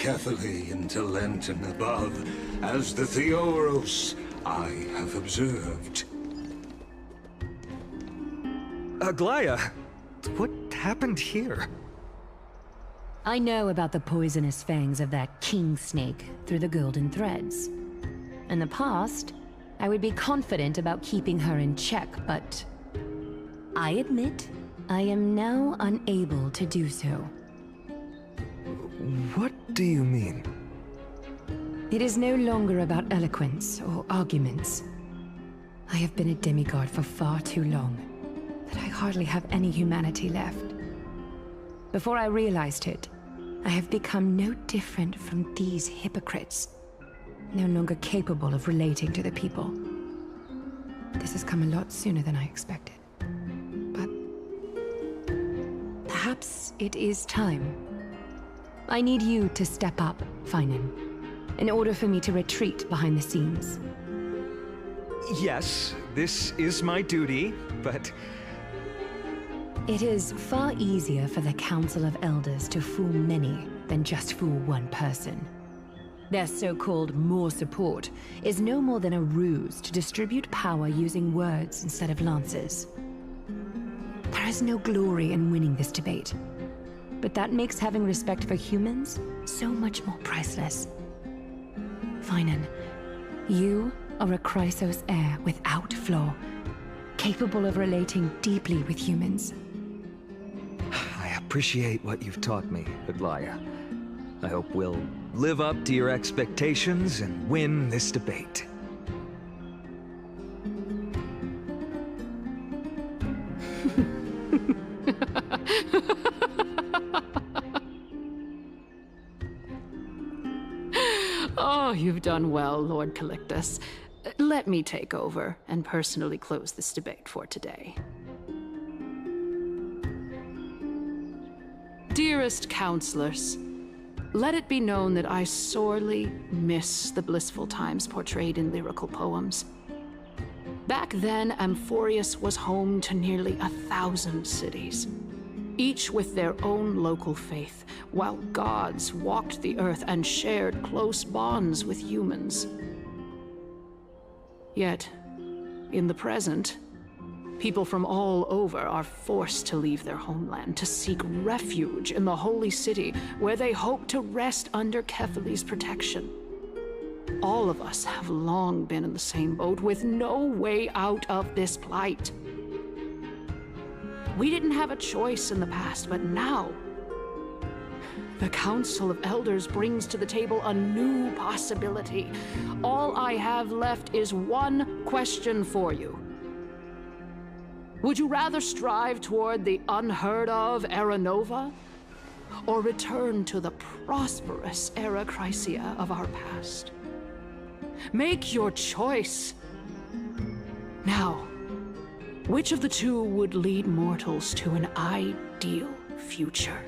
Catherly into Lent and above, as the Theoros I have observed. Aglaya, what happened here? I know about the poisonous fangs of that king snake through the golden threads. In the past, I would be confident about keeping her in check, but I admit I am now unable to do so. What do you mean? It is no longer about eloquence or arguments. I have been a demigod for far too long that I hardly have any humanity left. Before I realized it, I have become no different from these hypocrites, no longer capable of relating to the people. This has come a lot sooner than I expected. But perhaps it is time. I need you to step up, Finan, in order for me to retreat behind the scenes. Yes, this is my duty, but... It is far easier for the Council of Elders to fool many than just fool one person. Their so-called more support is no more than a ruse to distribute power using words instead of lances. There is no glory in winning this debate, but that makes having respect for humans so much more priceless. Finan, you are a Chrysos heir without flaw, capable of relating deeply with humans. I appreciate what you've taught me, Aglaya. I hope we'll live up to your expectations and win this debate. Oh, you've done well, Lord Calictus. Let me take over and personally close this debate for today. Dearest counselors, let it be known that I sorely miss the blissful times portrayed in lyrical poems. Back then, Amphorius was home to nearly 1,000 cities, each with their own local faith, while gods walked the earth and shared close bonds with humans. Yet, in the present, people from all over are forced to leave their homeland to seek refuge in the holy city, where they hope to rest under Kethely's protection. All of us have long been in the same boat, with no way out of this plight. We didn't have a choice in the past, but now, the Council of Elders brings to the table a new possibility. All I have left is one question for you. Would you rather strive toward the unheard of Era Nova, or return to the prosperous Era Chrysia of our past? Make your choice. Now, which of the two would lead mortals to an ideal future?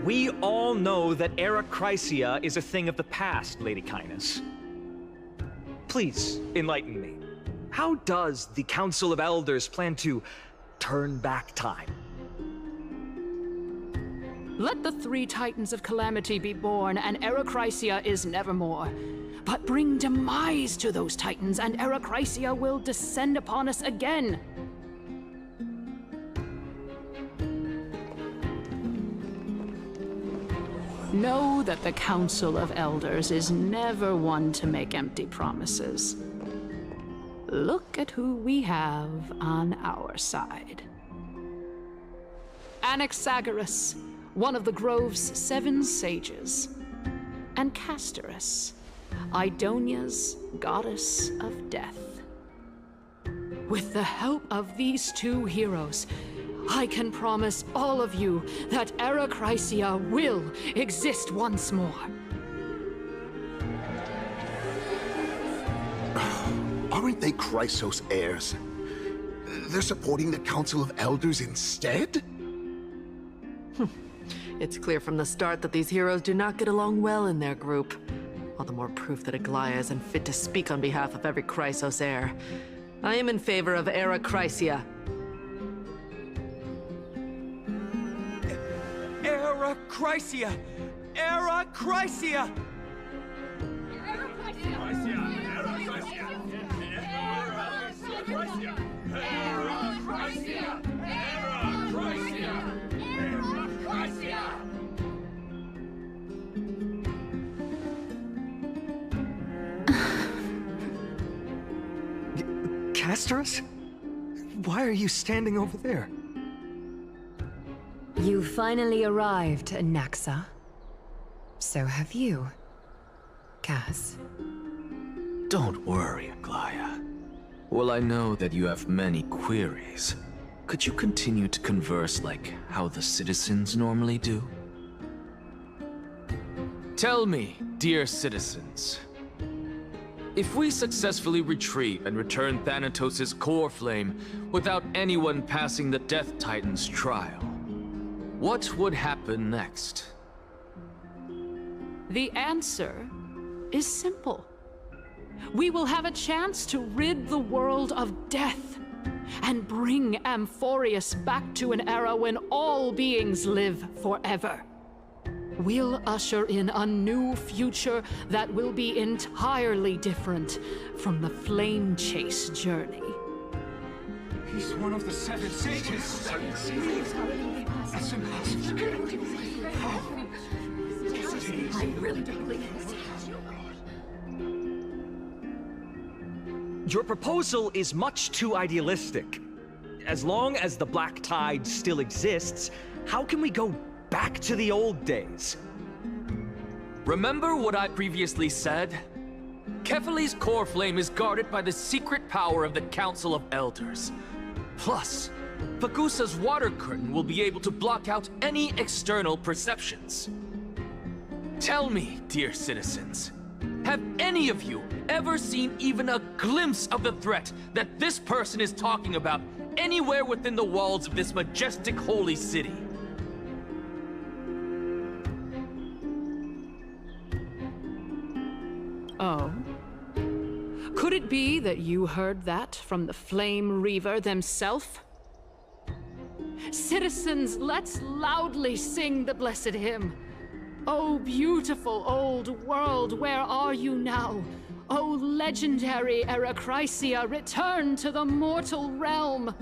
We all know that Era Chrysia is a thing of the past, Lady Kindness. Please, enlighten me. How does the Council of Elders plan to turn back time? Let the three Titans of Calamity be born, and Era Chrysia is nevermore. But bring demise to those Titans, and Era Chrysia will descend upon us again. Know that the Council of Elders is never one to make empty promises. Look at who we have on our side. Anaxagoras, one of the Grove's 7 sages, and Castorus, Idonia's goddess of death. With the help of these 2 heroes, I can promise all of you that Era Chrysia will exist once more. Aren't they Chrysos heirs? they're supporting the Council of Elders instead? It's clear from the start that these heroes do not get along well in their group. All the more proof that Aglaya is unfit to speak on behalf of every Chrysos heir. I am in favor of Era Chrysia. Era Chrysia! Era Chrysia! Castorus? Why are you standing over there? You finally arrived, Naxa. So have you, Cass. Don't worry, Aglaya. Well, I know that you have many queries. Could you continue to converse like how the citizens normally do? Tell me, dear citizens, if we successfully retrieve and return Thanatos' core flame without anyone passing the Death Titan's trial, what would happen next? The answer is simple. We will have a chance to rid the world of death and bring Amphorius back to an era when all beings live forever. We'll usher in a new future that will be entirely different from the flame chase journey. He's one of the 7 sages. That's impossible. Your proposal is much too idealistic. As long as the Black Tide still exists, how can we go back to the old days? Remember what I previously said? Kefali's core flame is guarded by the secret power of the Council of Elders. Plus, Pagusa's water curtain will be able to block out any external perceptions. Tell me, dear citizens, have any of you ever seen even a glimpse of the threat that this person is talking about anywhere within the walls of this majestic holy city? Oh? Could it be that you heard that from the Flame Reaver themselves? Citizens, let's loudly sing the blessed hymn. Oh, beautiful old world, where are you now? Oh, legendary Erechrysia, return to the mortal realm.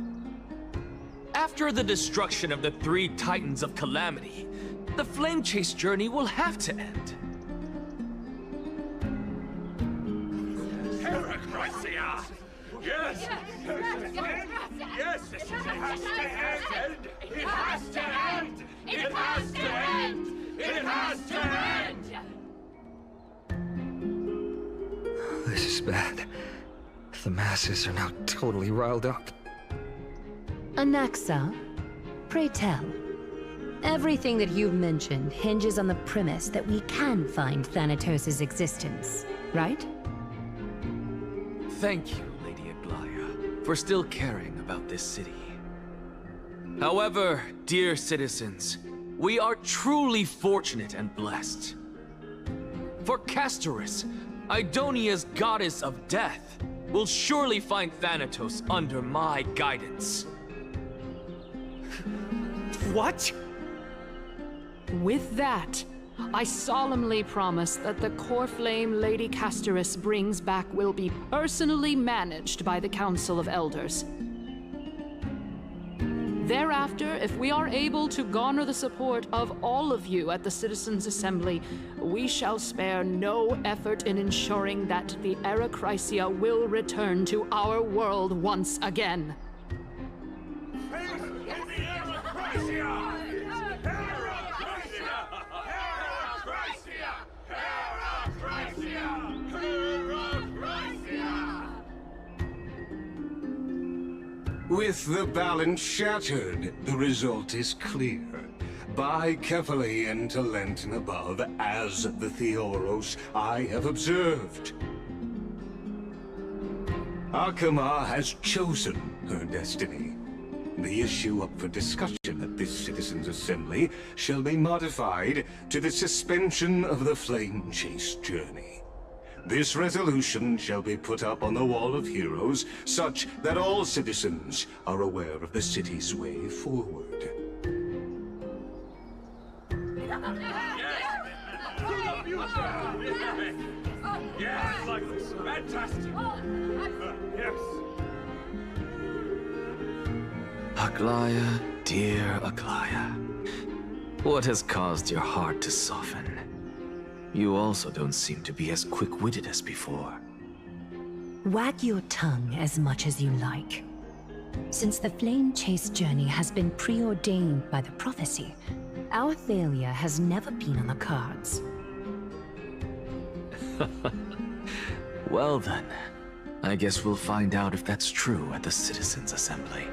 After the destruction of the 3 Titans of Calamity, the Flame Chase journey will have to end. Erechrysia! Yes! Yes! It has to end! It has to end! It has to end! It has to end! This is bad. The masses are now totally riled up. Anaxa, pray tell. Everything that you've mentioned hinges on the premise that we can find Thanatos' existence, right? Thank you, Lady Aglaya, for still caring about this city. However, dear citizens, we are truly fortunate and blessed. For Castorus, Idonia's goddess of death, will surely find Thanatos under my guidance. What? With that, I solemnly promise that the core flame Lady Castorus brings back will be personally managed by the Council of Elders. Thereafter, if we are able to garner the support of all of you at the Citizens' Assembly, we shall spare no effort in ensuring that the Erechrysia will return to our world once again. With the balance shattered, the result is clear. By Kefali and Talentin above, as the Theoros I have observed. Akama has chosen her destiny. The issue up for discussion at this Citizens' Assembly shall be modified to the suspension of the Flame Chase journey. This resolution shall be put up on the Wall of Heroes, such that all citizens are aware of the city's way forward. Yes, I like this. Fantastic. Yes. Aglaya, dear Aglaya, what has caused your heart to soften? You also don't seem to be as quick-witted as before. Wag your tongue as much as you like. Since the Flame Chase journey has been preordained by the prophecy, our failure has never been on the cards. Well then, I guess we'll find out if that's true at the Citizens' Assembly.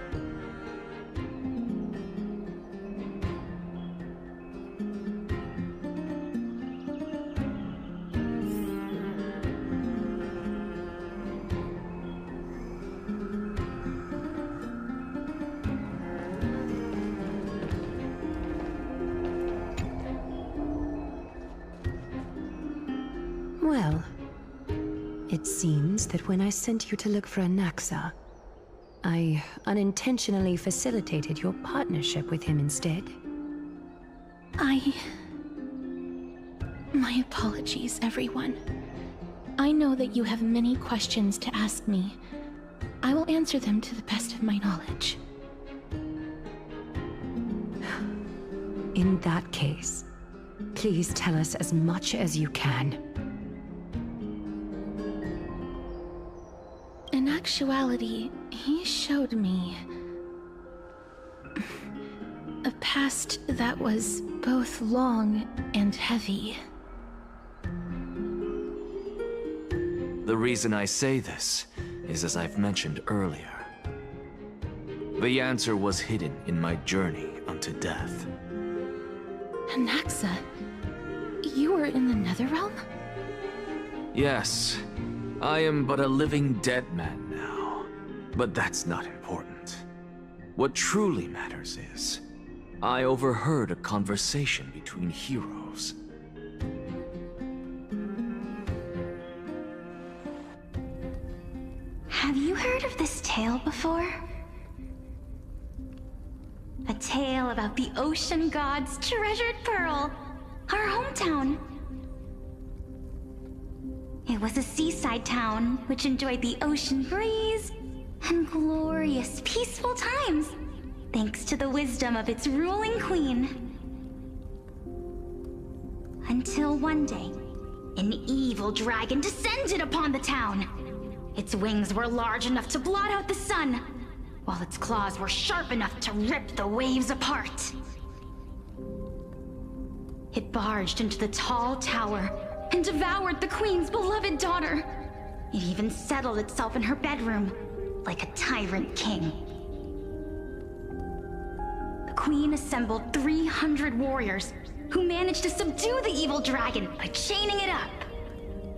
Well, it seems that when I sent you to look for Anaxa, I unintentionally facilitated your partnership with him instead. My apologies, everyone. I know that you have many questions to ask me. I will answer them to the best of my knowledge. In that case, please tell us as much as you can. In actuality, he showed me a past that was both long and heavy. The reason I say this is as I've mentioned earlier. The answer was hidden in my journey unto death. Anaxa, you were in the Netherrealm? Yes, I am but a living dead man now. But that's not important. What truly matters is, I overheard a conversation between heroes. Have you heard of this tale before? A tale about the ocean god's treasured pearl, our hometown. It was a seaside town which enjoyed the ocean breeze and glorious, peaceful times, thanks to the wisdom of its ruling queen. Until one day, an evil dragon descended upon the town. Its wings were large enough to blot out the sun, while its claws were sharp enough to rip the waves apart. It barged into the tall tower and devoured the queen's beloved daughter. It even settled itself in her bedroom, like a tyrant king. The queen assembled 300 warriors who managed to subdue the evil dragon by chaining it up.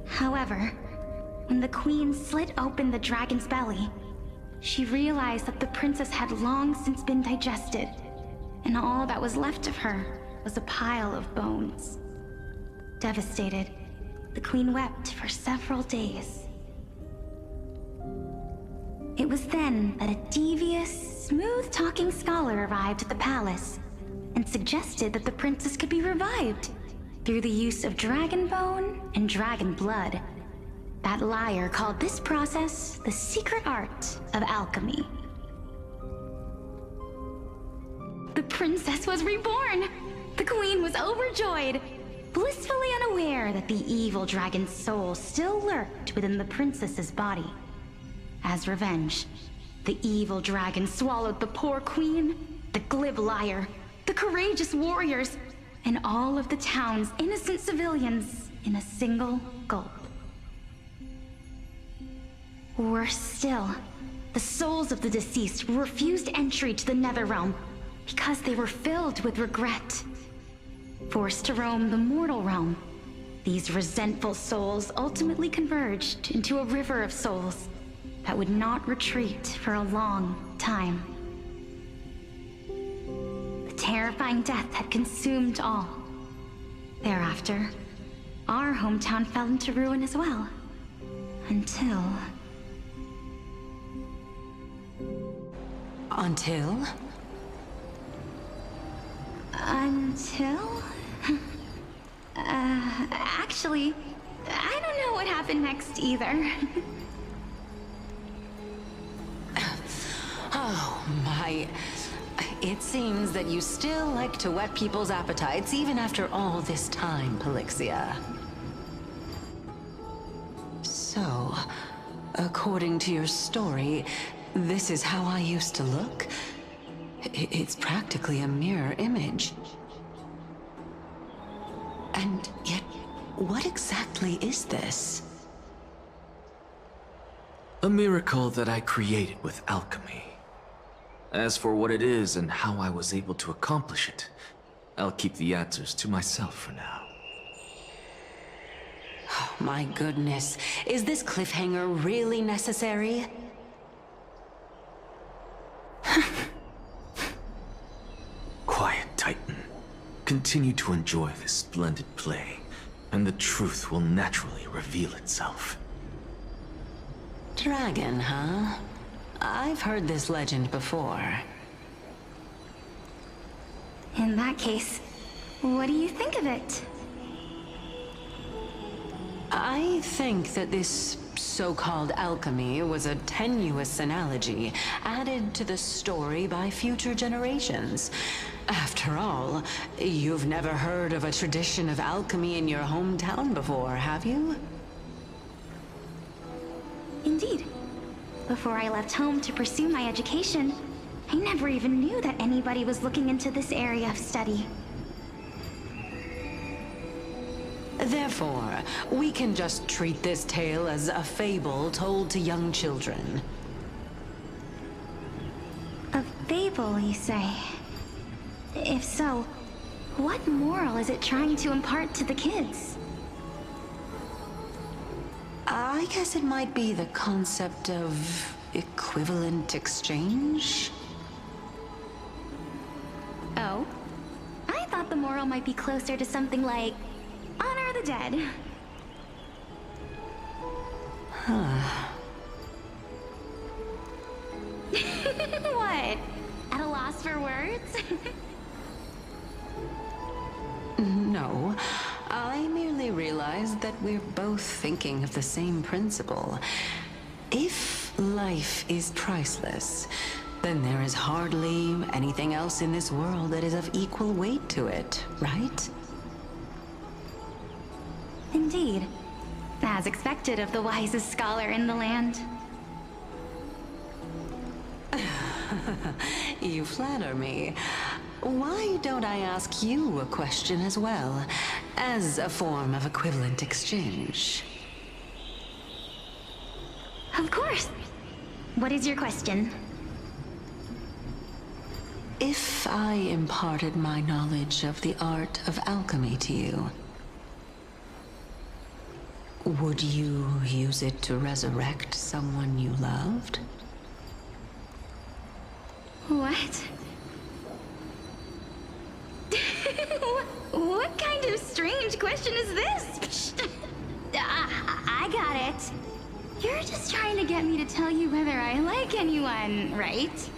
However, when the queen slit open the dragon's belly, she realized that the princess had long since been digested, and all that was left of her was a pile of bones. Devastated, the queen wept for several days. It was then that a devious, smooth-talking scholar arrived at the palace and suggested that the princess could be revived through the use of dragon bone and dragon blood. That liar called this process the secret art of alchemy. The princess was reborn! The queen was overjoyed, blissfully unaware that the evil dragon's soul still lurked within the princess's body. As revenge, the evil dragon swallowed the poor queen, the glib liar, the courageous warriors, and all of the town's innocent civilians in a single gulp. Worse still, the souls of the deceased refused entry to the Netherrealm because they were filled with regret. Forced to roam the mortal realm, these resentful souls ultimately converged into a river of souls, that would not retreat for a long time. The terrifying death had consumed all. Thereafter, our hometown fell into ruin as well. Until... Until? Until? Actually, I don't know what happened next either. Oh, my... It seems that you still like to whet people's appetites even after all this time, Pelixia. So, according to your story, this is how I used to look? It's practically a mirror image. And yet, what exactly is this? A miracle that I created with alchemy. As for what it is and how I was able to accomplish it, I'll keep the answers to myself for now. Oh, my goodness. Is this cliffhanger really necessary? Quiet, Titan. Continue to enjoy this splendid play, and the truth will naturally reveal itself. Dragon, huh? I've heard this legend before. In that case, what do you think of it? I think that this so-called alchemy was a tenuous analogy added to the story by future generations. After all, you've never heard of a tradition of alchemy in your hometown before, have you? Indeed. Before I left home to pursue my education, I never even knew that anybody was looking into this area of study. Therefore, we can just treat this tale as a fable told to young children. A fable, you say? If so, what moral is it trying to impart to the kids? I guess it might be the concept of equivalent exchange? Oh? I thought the moral might be closer to something like honor the dead. Huh. What? At a loss for words? No. I merely realized that we're both thinking of the same principle. If life is priceless, then there is hardly anything else in this world that is of equal weight to it, right? Indeed. As expected of the wisest scholar in the land. You flatter me. Why don't I ask you a question as well, as a form of equivalent exchange? Of course. What is your question? If I imparted my knowledge of the art of alchemy to you, would you use it to resurrect someone you loved? What? What kind of strange question is this? I got it. You're just trying to get me to tell you whether I like anyone, right?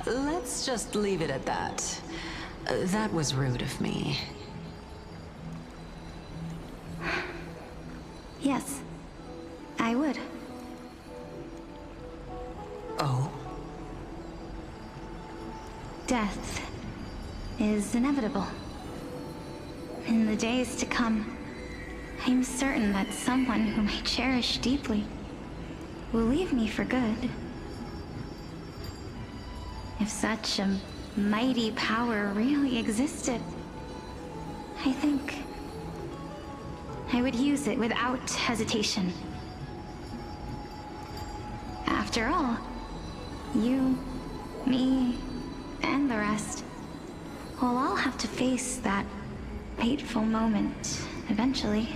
Let's just leave it at that. That was rude of me. Yes, I would. Oh? Death is inevitable. In the days to come, I'm certain that someone whom I cherish deeply will leave me for good. If such a mighty power really existed, I think I would use it without hesitation. After all, you, me, and the rest will all have to face that fateful moment eventually.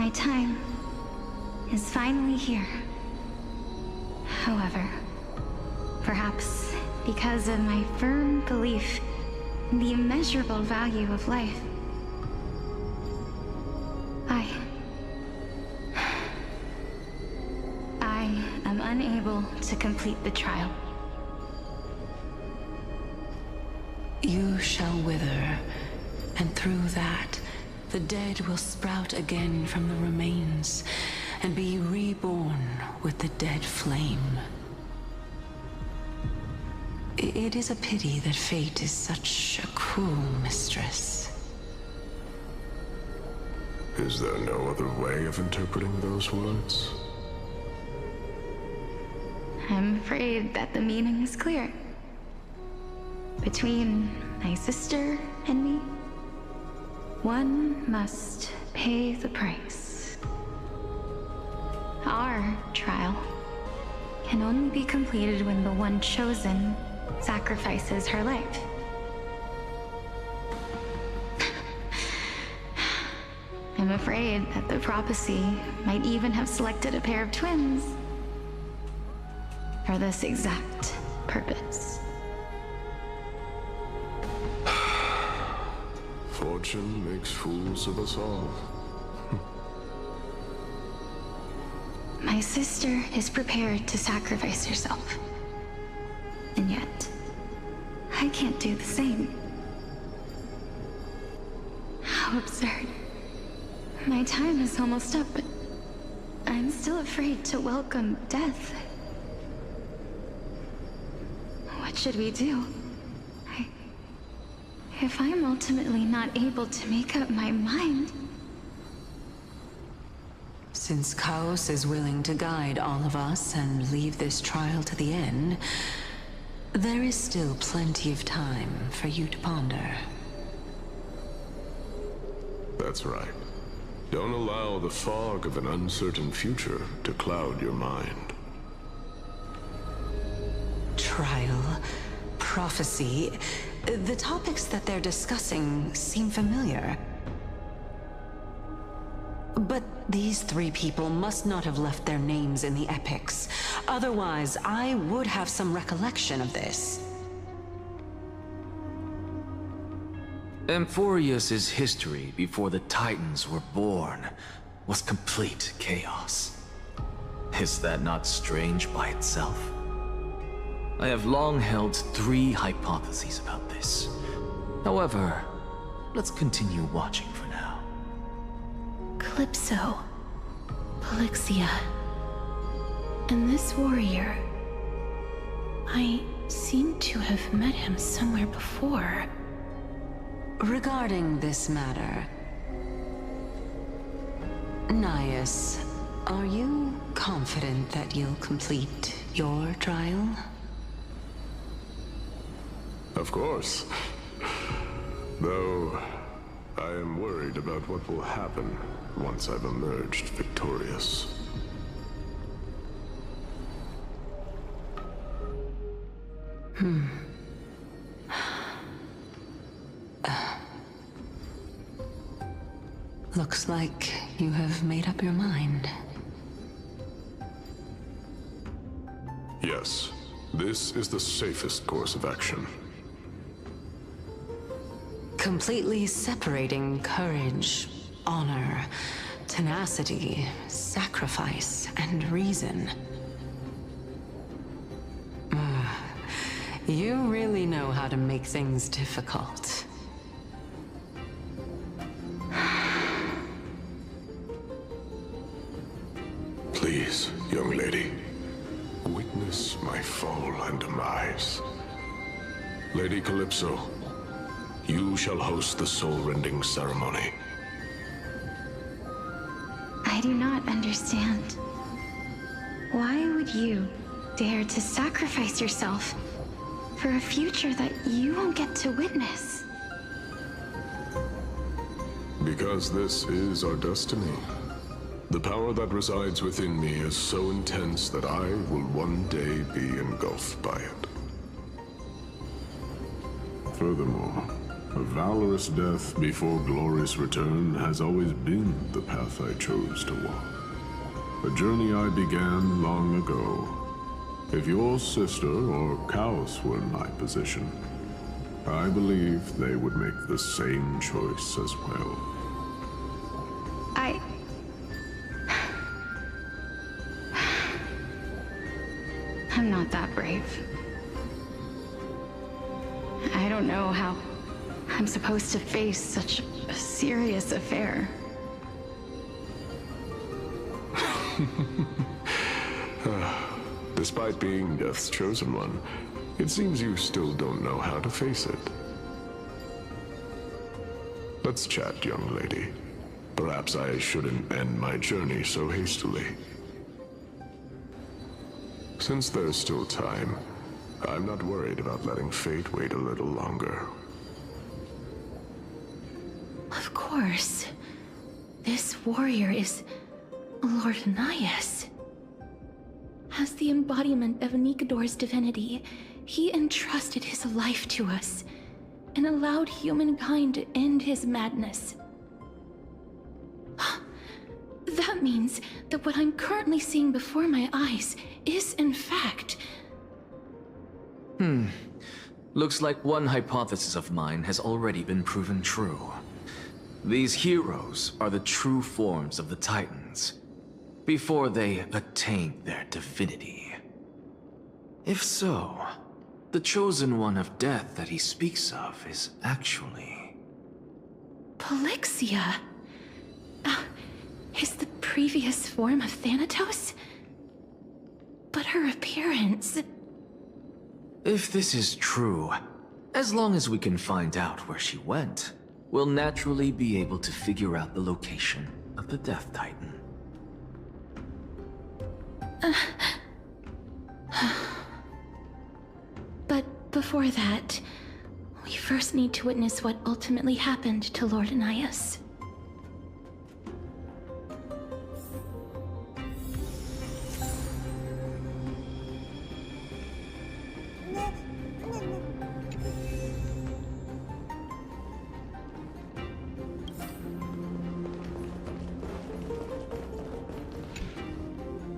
My time is finally here. However, perhaps because of my firm belief in the immeasurable value of life, I am unable to complete the trial. You shall wither, and through that, the dead will sprout again from the remains, and be reborn with the dead flame. It is a pity that fate is such a cruel mistress. Is there no other way of interpreting those words? I'm afraid that the meaning is clear. Between my sister and me, one must pay the price. Our trial can only be completed when the one chosen sacrifices her life. I'm afraid that the prophecy might even have selected a pair of twins for this exact purpose. Fortune makes fools of us all. My sister is prepared to sacrifice herself. And yet, I can't do the same. How absurd. My time is almost up, but I'm still afraid to welcome death. What should we do? If I'm ultimately not able to make up my mind... Since Chaos is willing to guide all of us and leave this trial to the end, there is still plenty of time for you to ponder. That's right. Don't allow the fog of an uncertain future to cloud your mind. Trial, prophecy, the topics that they're discussing seem familiar. But these three people must not have left their names in the epics. Otherwise, I would have some recollection of this. Amphorius's history before the Titans were born was complete chaos. Is that not strange by itself? I have long held three hypotheses about this. However, let's continue watching for now. Calypso, Polixia, and this warrior. I seem to have met him somewhere before. Regarding this matter, Nias, are you confident that you'll complete your trial? Of course. Though, I am worried about what will happen once I've emerged victorious. Looks like you have made up your mind. Yes, this is the safest course of action. Completely separating courage, honor, tenacity, sacrifice, and reason. You really know how to make things difficult. Please, young lady, witness my fall and demise. Lady Calypso, you shall host the soul-rending ceremony. I do not understand. Why would you dare to sacrifice yourself for a future that you won't get to witness? Because this is our destiny. The power that resides within me is so intense that I will one day be engulfed by it. Furthermore, A valorous death before glorious return has always been the path I chose to walk. A journey I began long ago. If your sister or Kaos were in my position, I believe they would make the same choice as well. I'm not that brave. I don't know how I'm supposed to face such a serious affair. Despite being Death's chosen one, it seems you still don't know how to face it. Let's chat, young lady. Perhaps I shouldn't end my journey so hastily. Since there's still time, I'm not worried about letting fate wait a little longer. Of course. This warrior is Lord Anias. As the embodiment of Nikador's divinity, he entrusted his life to us and allowed humankind to end his madness. That means that what I'm currently seeing before my eyes is, in fact... Looks like one hypothesis of mine has already been proven true. These heroes are the true forms of the Titans, before they attain their divinity. If so, the chosen one of death that he speaks of is actually... Polixia? Is the previous form of Thanatos? But her appearance... If this is true, as long as we can find out where she went, we'll naturally be able to figure out the location of the Death Titan. But before that, we first need to witness what ultimately happened to Lord Anias.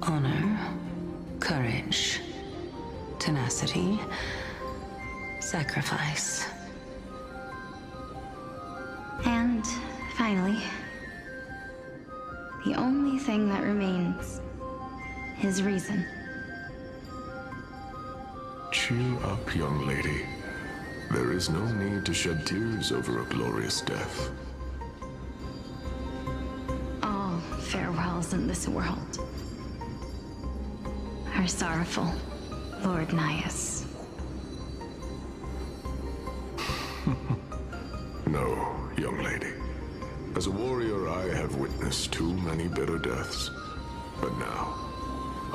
Honor, courage, tenacity, sacrifice. And finally, the only thing that remains is reason. Cheer up, young lady. There is no need to shed tears over a glorious death. All farewells in this world are sorrowful, Lord Anias. No, young lady. As a warrior, I have witnessed too many bitter deaths. But now,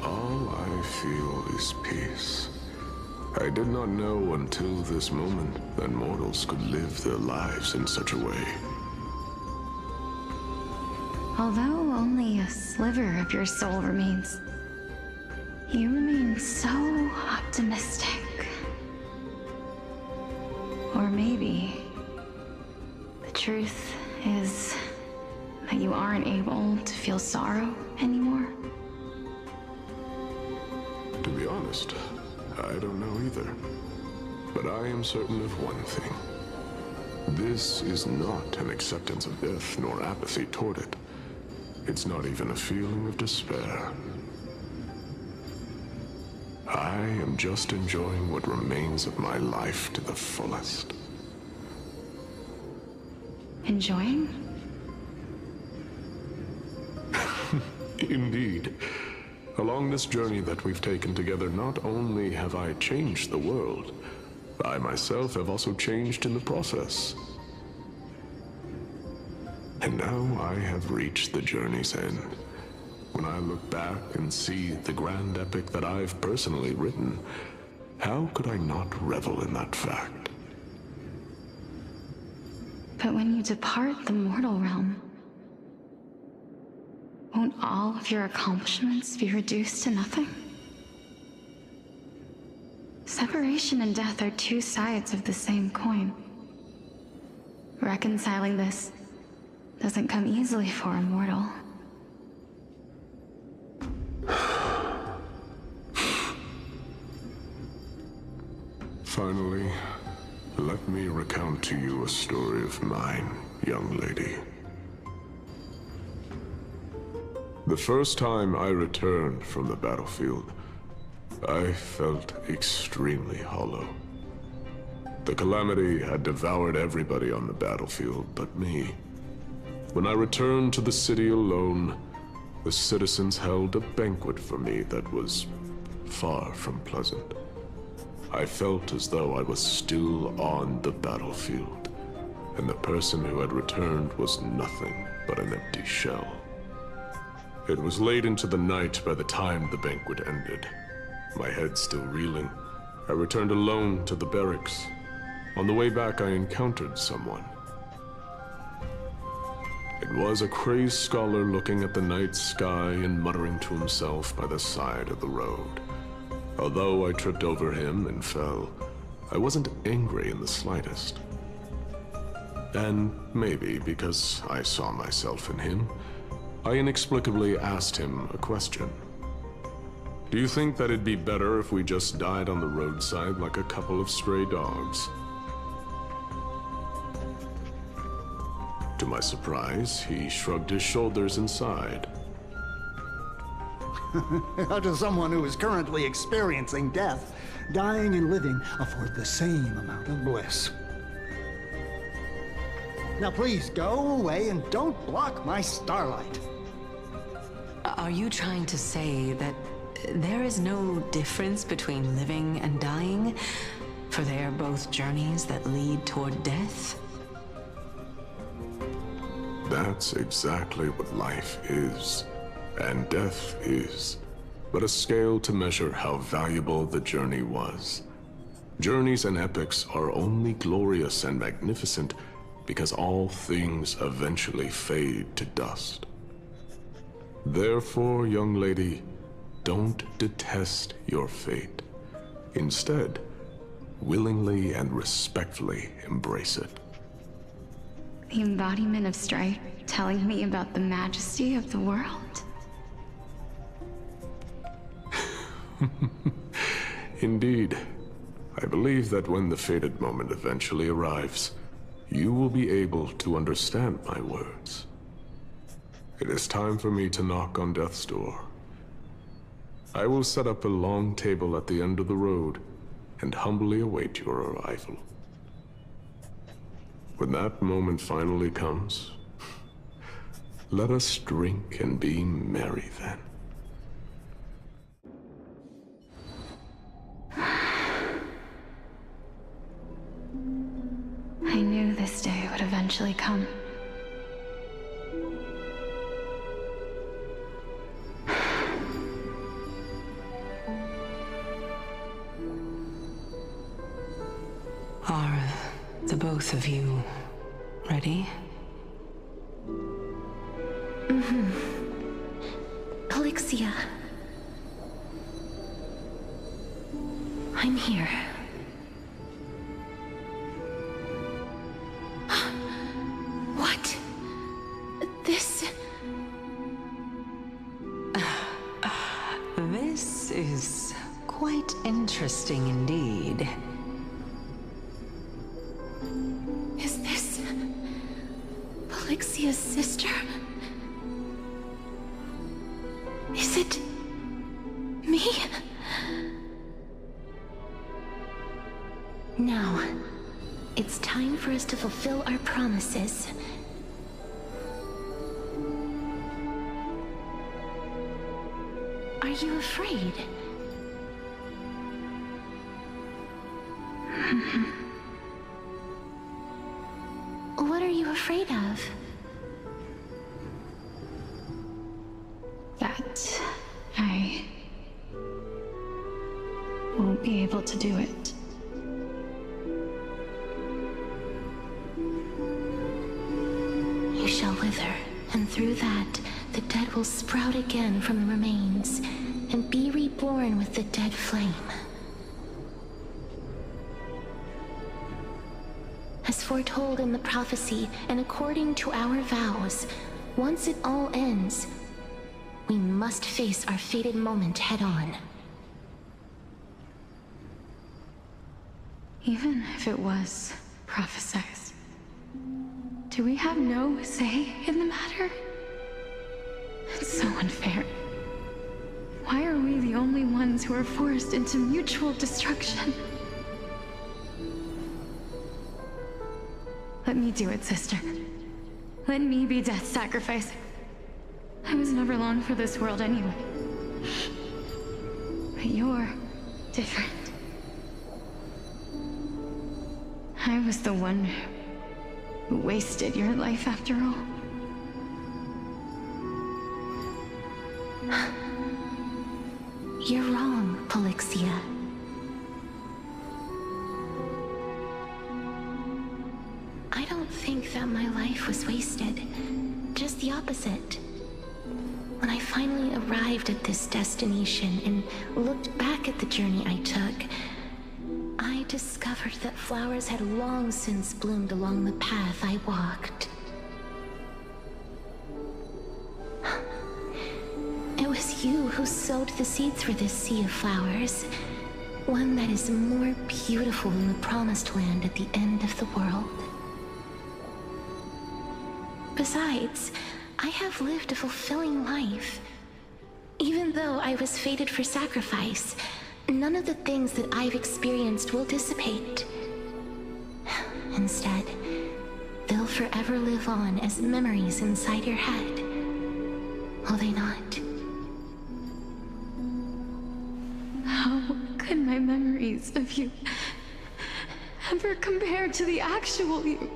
all I feel is peace. I did not know until this moment that mortals could live their lives in such a way. Although only a sliver of your soul remains, you remain so optimistic. Or maybe the truth is that you aren't able to feel sorrow anymore. To be honest, I don't know either. But I am certain of one thing. This is not an acceptance of death nor apathy toward it. It's not even a feeling of despair. I am just enjoying what remains of my life to the fullest. Enjoying? Indeed. Along this journey that we've taken together, not only have I changed the world, I myself have also changed in the process. And now I have reached the journey's end. When I look back and see the grand epic that I've personally written, how could I not revel in that fact? But when you depart the mortal realm, won't all of your accomplishments be reduced to nothing? Separation and death are two sides of the same coin. reconciling this doesn't come easily for a mortal. Finally, let me recount to you a story of mine, young lady. The first time I returned from the battlefield, I felt extremely hollow. The calamity had devoured everybody on the battlefield but me. When I returned to the city alone, the citizens held a banquet for me that was far from pleasant. I felt as though I was still on the battlefield, and the person who had returned was nothing but an empty shell. It was late into the night by the time the banquet ended. My head still reeling, I returned alone to the barracks. On the way back, I encountered someone. It was a crazed scholar looking at the night sky and muttering to himself by the side of the road. Although I tripped over him and fell, I wasn't angry in the slightest. And maybe because I saw myself in him, I inexplicably asked him a question. Do you think that it'd be better if we just died on the roadside like a couple of stray dogs? To my surprise, he shrugged his shoulders and sighed. How does someone who is currently experiencing death, dying and living, afford the same amount of bliss? Now please, go away and don't block my starlight. Are you trying to say that there is no difference between living and dying? For they are both journeys that lead toward death? That's exactly what life is, and death is, but a scale to measure how valuable the journey was. Journeys and epics are only glorious and magnificent because all things eventually fade to dust. Therefore, young lady, don't detest your fate. Instead, willingly and respectfully embrace it. The embodiment of strife telling me about the majesty of the world? Indeed. I believe that when the fated moment eventually arrives, you will be able to understand my words. It is time for me to knock on death's door. I will set up a long table at the end of the road and humbly await your arrival. When that moment finally comes, let us drink and be merry then. I knew this day would eventually come. Are the both of you ready? Mm-hmm. Polixia. I'm here. What? This... This is quite interesting indeed. Is this... Polixia's sister? Is it... me? Now, it's time for us to fulfill our promises. Are you afraid? What are you afraid of? That I won't be able to do it. You shall wither, and through that, the dead will sprout again from the remains, and be reborn with the dead flame. A As foretold in the prophecy and according to our vows, once it all ends, we must face our fated moment head-on. Even if it was prophesized, do we have no say in the matter? It's so unfair. Why are we the only ones who are forced into mutual destruction? Let me do it, sister. Let me be death's sacrifice. I was never long for this world anyway. But you're different. I was the one who wasted your life after all. You're wrong, Polixia. I don't think that my life was wasted. Just the opposite. When I finally arrived at this destination and looked back at the journey I took, I discovered that flowers had long since bloomed along the path I walked. It was you who sowed the seeds for this sea of flowers, one that is more beautiful than the promised land at the end of the world. Besides, I have lived a fulfilling life. Even though I was fated for sacrifice, none of the things that I've experienced will dissipate. Instead, they'll forever live on as memories inside your head. Will they not? How could my memories of you ever compare to the actual you?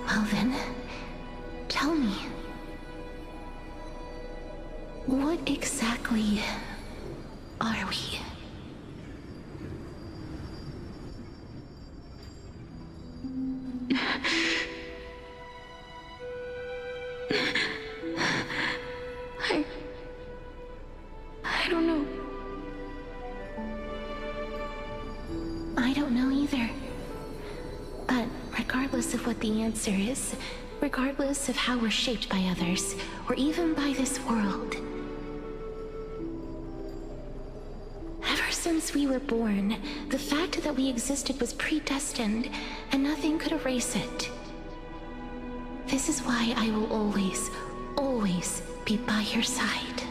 Well then, tell me. What exactly are we? I don't know. I don't know either. But regardless of what the answer is, regardless of how we're shaped by others, or even by this world, ever since we were born, the fact that we existed was predestined, and nothing could erase it. This is why I will always, always be by your side.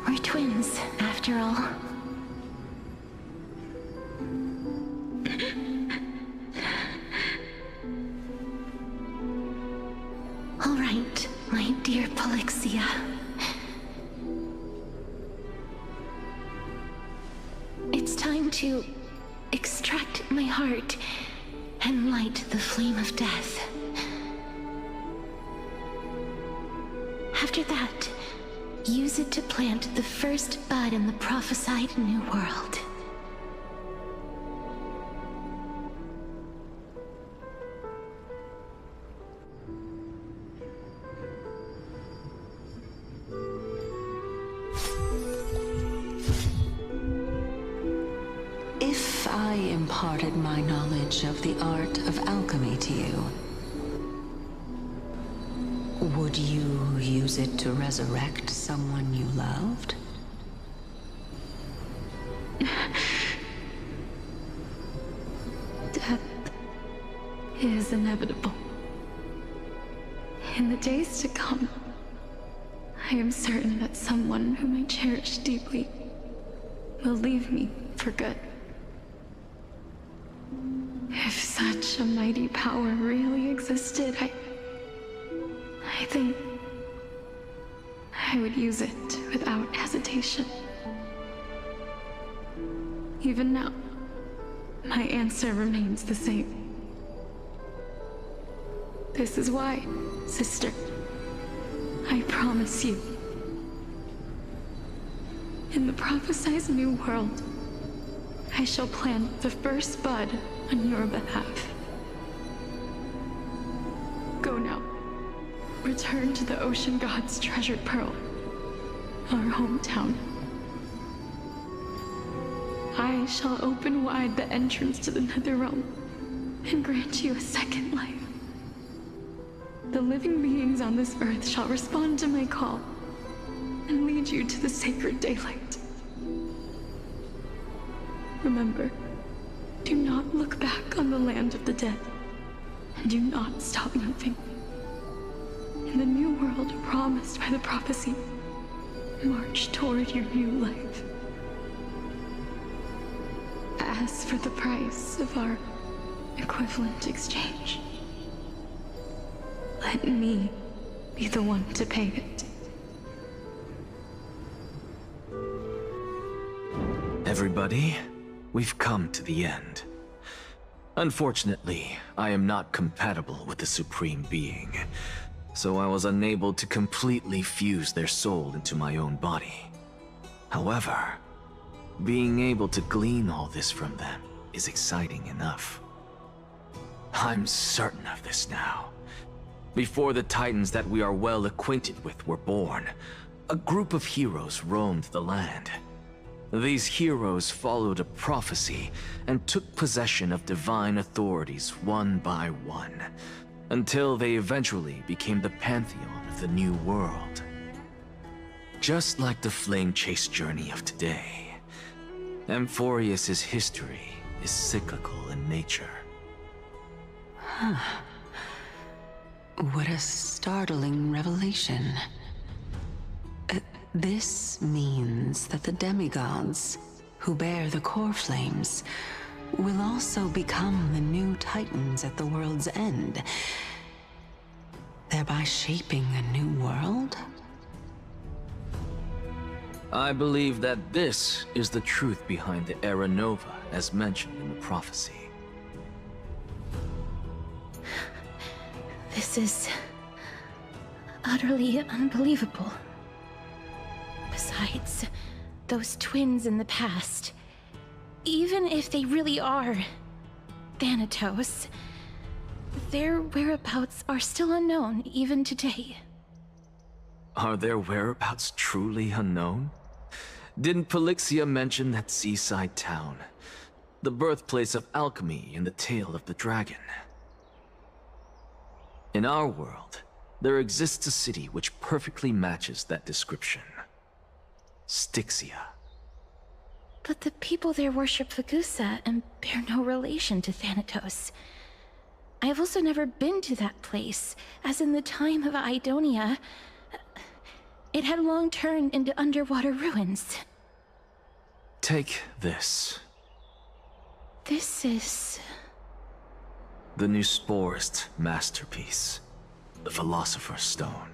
We're twins, after all. All right, my dear Polixia. It's time to extract my heart and light the flame of death. After that, use it to plant the first bud in the prophesied new world. If I imparted my knowledge of the art of alchemy to you, would you use it to resurrect someone you loved? Death is inevitable. In the days to come, I am certain that someone whom I cherish deeply will leave me for good. If such a mighty power really existed, I think I would use it without hesitation. Even now, my answer remains the same. This is why, sister, I promise you, in the prophesied new world, I shall plant the first bud on your behalf. Go now. Return to the Ocean God's treasured pearl, our hometown. I shall open wide the entrance to the Netherrealm and grant you a second life. The living beings on this earth shall respond to my call and lead you to the sacred daylight. Remember, do not look back on the land of the dead, and do not stop moving. In the new world promised by the prophecy, march toward your new life. As for the price of our equivalent exchange, let me be the one to pay it. Everybody, we've come to the end. Unfortunately, I am not compatible with the Supreme Being, so I was unable to completely fuse their soul into my own body. However, being able to glean all this from them is exciting enough. I'm certain of this now. Before the Titans that we are well acquainted with were born, a group of heroes roamed the land. These heroes followed a prophecy and took possession of divine authorities one by one, until they eventually became the pantheon of the new world. Just like the flame chase journey of today, Amphorius's history is cyclical in nature. Huh. What a startling revelation. This means that the demigods, who bear the core flames, will also become the new Titans at the world's end, thereby shaping a new world? I believe that this is the truth behind the Era Nova, as mentioned in the prophecy. This is utterly unbelievable. Besides, those twins in the past, even if they really are Thanatos, their whereabouts are still unknown even today. Are their whereabouts truly unknown? Didn't Polixia mention that seaside town, the birthplace of alchemy in the tale of the dragon? In our world, there exists a city which perfectly matches that description. Styxia. But the people there worship Fagusa and bear no relation to Thanatos. I have also never been to that place, as in the time of Idonia, it had long turned into underwater ruins. Take this. This is... the new Sporist masterpiece, the Philosopher's Stone.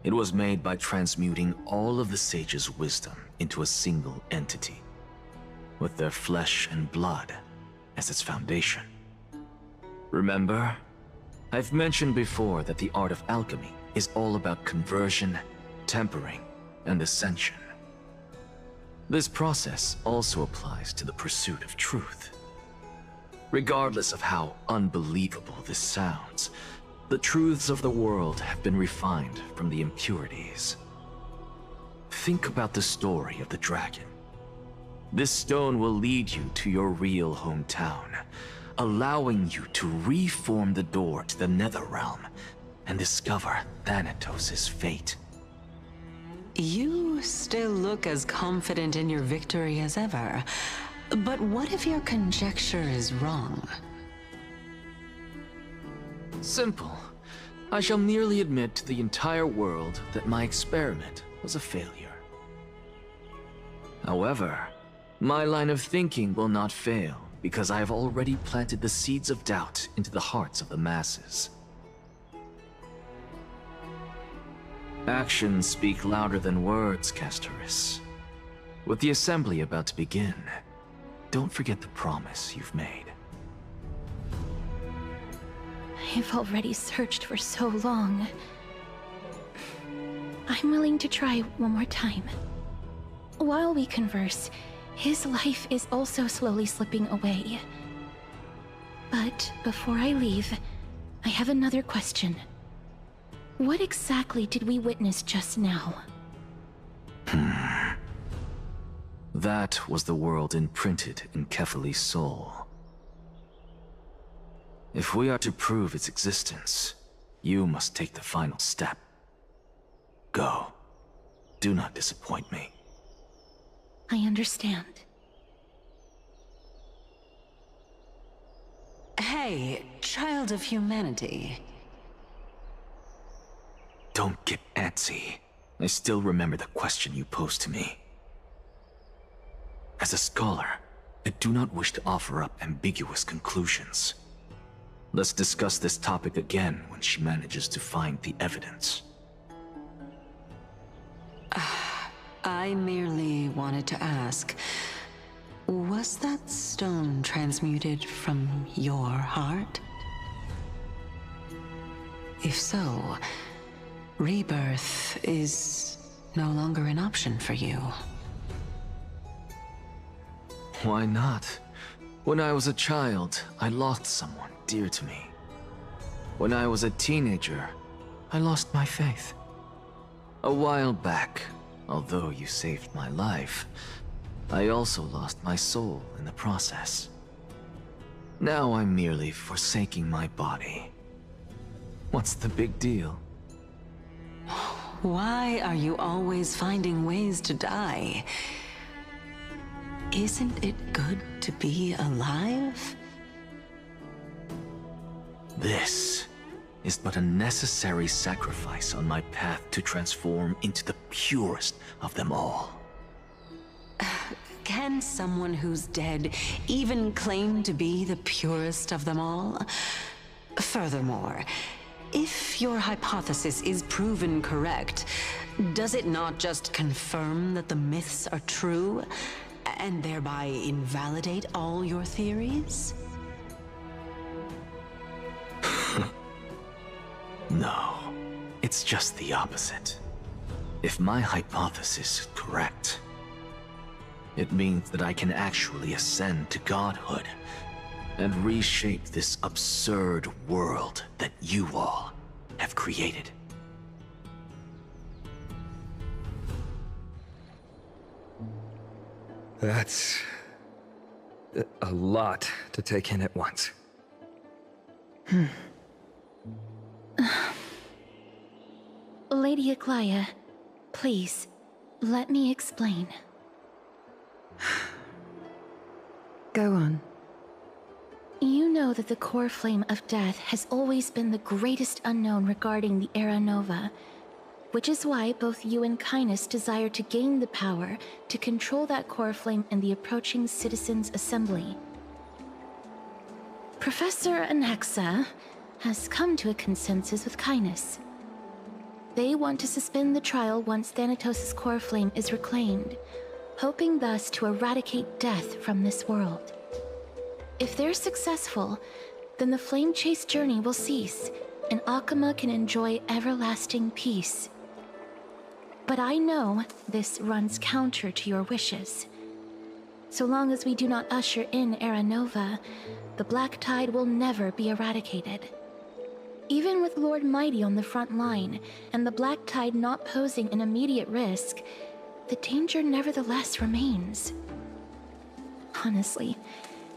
It was made by transmuting all of the sages' wisdom into a single entity, with their flesh and blood as its foundation. Remember, I've mentioned before that the art of alchemy is all about conversion, tempering, and ascension. This process also applies to the pursuit of truth. Regardless of how unbelievable this sounds, the truths of the world have been refined from the impurities. Think about the story of the dragon. This stone will lead you to your real hometown, allowing you to reform the door to the Netherrealm and discover Thanatos' fate. You still look as confident in your victory as ever, but what if your conjecture is wrong? Simple. I shall merely admit to the entire world that my experiment was a failure. However, my line of thinking will not fail because I have already planted the seeds of doubt into the hearts of the masses. Actions speak louder than words, Castoris. With the assembly about to begin, don't forget the promise you've made. I've already searched for so long. I'm willing to try one more time. While we converse, his life is also slowly slipping away. But before I leave, I have another question. What exactly did we witness just now? That was the world imprinted in Kefali's soul. If we are to prove its existence, you must take the final step. Go. Do not disappoint me. I understand. Hey, child of humanity. Don't get antsy. I still remember the question you posed to me. As a scholar, I do not wish to offer up ambiguous conclusions. Let's discuss this topic again when she manages to find the evidence. I merely wanted to ask, was that stone transmuted from your heart? If so, rebirth is no longer an option for you. Why not? When I was a child, I lost someone dear to me. When I was a teenager, I lost my faith. A while back, although you saved my life, I also lost my soul in the process. Now I'm merely forsaking my body. What's the big deal? Why are you always finding ways to die? Isn't it good to be alive? This is but a necessary sacrifice on my path to transform into the purest of them all. Can someone who's dead even claim to be the purest of them all? Furthermore, if your hypothesis is proven correct, does it not just confirm that the myths are true, and thereby invalidate all your theories? No, it's just the opposite. If my hypothesis is correct, it means that I can actually ascend to godhood and reshape this absurd world that you all have created. That's a lot to take in at once. Lady Aglaya, please, let me explain. Go on. You know that the core flame of death has always been the greatest unknown regarding the Era Nova, which is why both you and Kindness desire to gain the power to control that core flame in the approaching Citizens' Assembly. Professor Anaxa has come to a consensus with Kindness. They want to suspend the trial once Thanatos' core flame is reclaimed, hoping thus to eradicate death from this world. If they're successful, then the flame chase journey will cease, and Akama can enjoy everlasting peace. But I know this runs counter to your wishes. So long as we do not usher in Era Nova, the Black Tide will never be eradicated. Even with Lord Mighty on the front line, and the Black Tide not posing an immediate risk, the danger nevertheless remains. Honestly,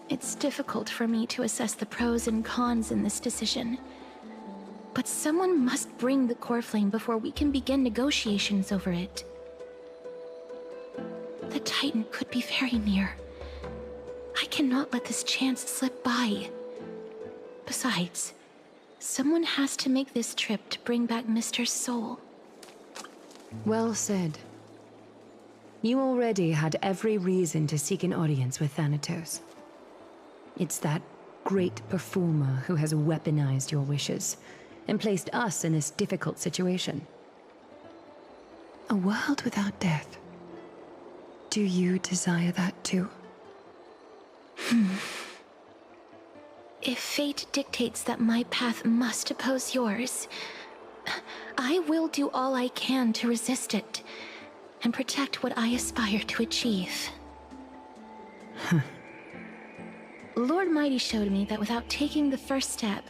it's difficult for me to assess the pros and cons in this decision. But someone must bring the core flame before we can begin negotiations over it. The Titan could be very near. I cannot let this chance slip by. Besides, someone has to make this trip to bring back Mr. Soul. Well said. You already had every reason to seek an audience with Thanatos. It's that great performer who has weaponized your wishes and placed us in this difficult situation. A world without death. Do you desire that too? If fate dictates that my path must oppose yours, I will do all I can to resist it and protect what I aspire to achieve. Lord Mighty showed me that without taking the first step,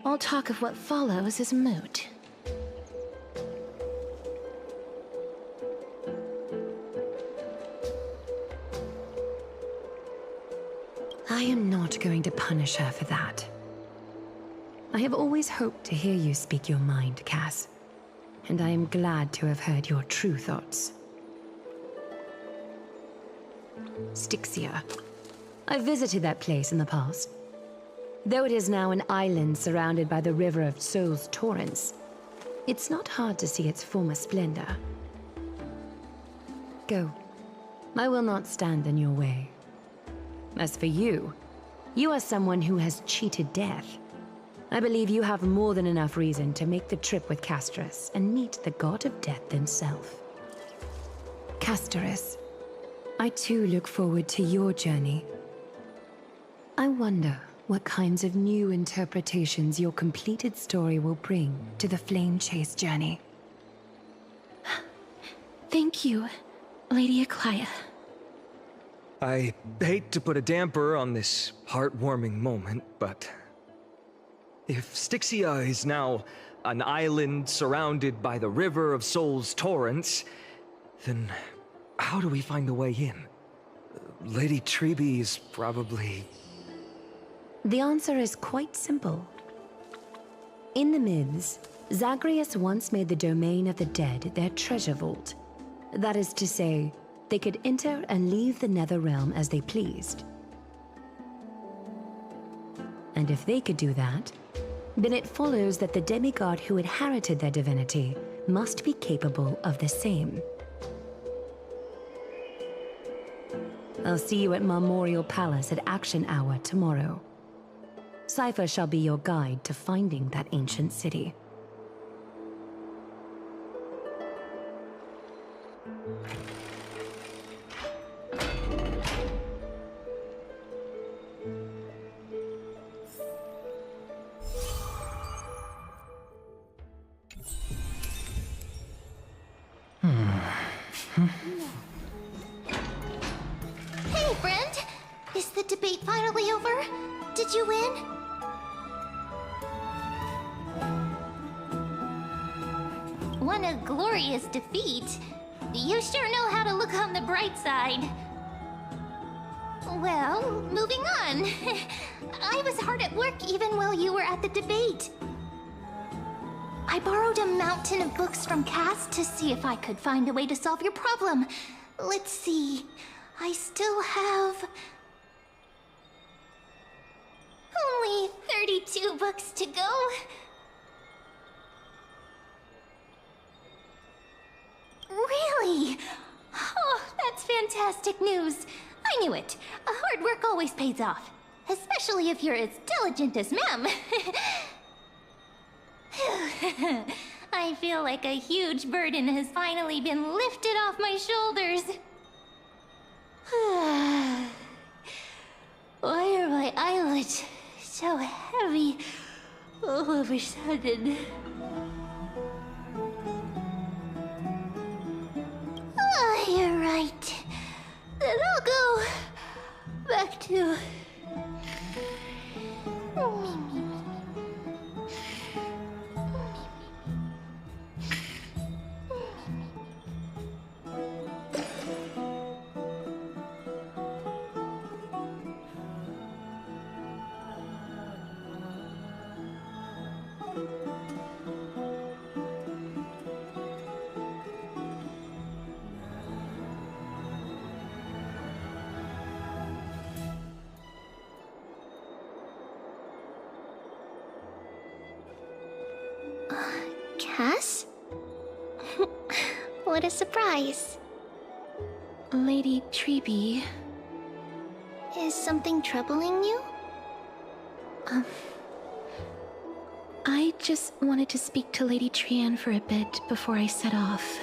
all talk of what follows is moot. I am not going to punish her for that. I have always hoped to hear you speak your mind, Cass, and I am glad to have heard your true thoughts. Styxia. I visited that place in the past. Though it is now an island surrounded by the river of Souls Torrents, it's not hard to see its former splendor. Go. I will not stand in your way. As for you, you are someone who has cheated death. I believe you have more than enough reason to make the trip with Casterus and meet the god of death himself. Casterus, I too look forward to your journey. I wonder what kinds of new interpretations your completed story will bring to the Flame Chase journey. Thank you, Lady Aklia. I hate to put a damper on this heartwarming moment, but if Styxia is now an island surrounded by the river of Souls Torrents, then how do we find a way in? Lady Treby is probably... The answer is quite simple. In the myths, Zagreus once made the domain of the dead their treasure vault. That is to say, they could enter and leave the Netherrealm as they pleased. And if they could do that, then it follows that the demigod who inherited their divinity must be capable of the same. I'll see you at Marmorial Palace at Action Hour tomorrow. Cypher shall be your guide to finding that ancient city. Hey, friend! Is the debate finally over? Did you win? What a glorious defeat. You sure know how to look on the bright side. Well, moving on. I was hard at work even while you were at the debate. I borrowed a mountain of books from Cass to see if I could find a way to solve your problem. Let's see. I still have... only 32 books to go. Really? Oh, that's fantastic news. I knew it. Hard work always pays off. Especially if you're as diligent as Mem. I feel like a huge burden has finally been lifted off my shoulders. Why are my eyelids so heavy all of a sudden? Oh, you're right. Then I'll go back to... Cass? What a surprise. Lady Treby. Is something troubling you? I just wanted to speak to Lady Trian for a bit before I set off.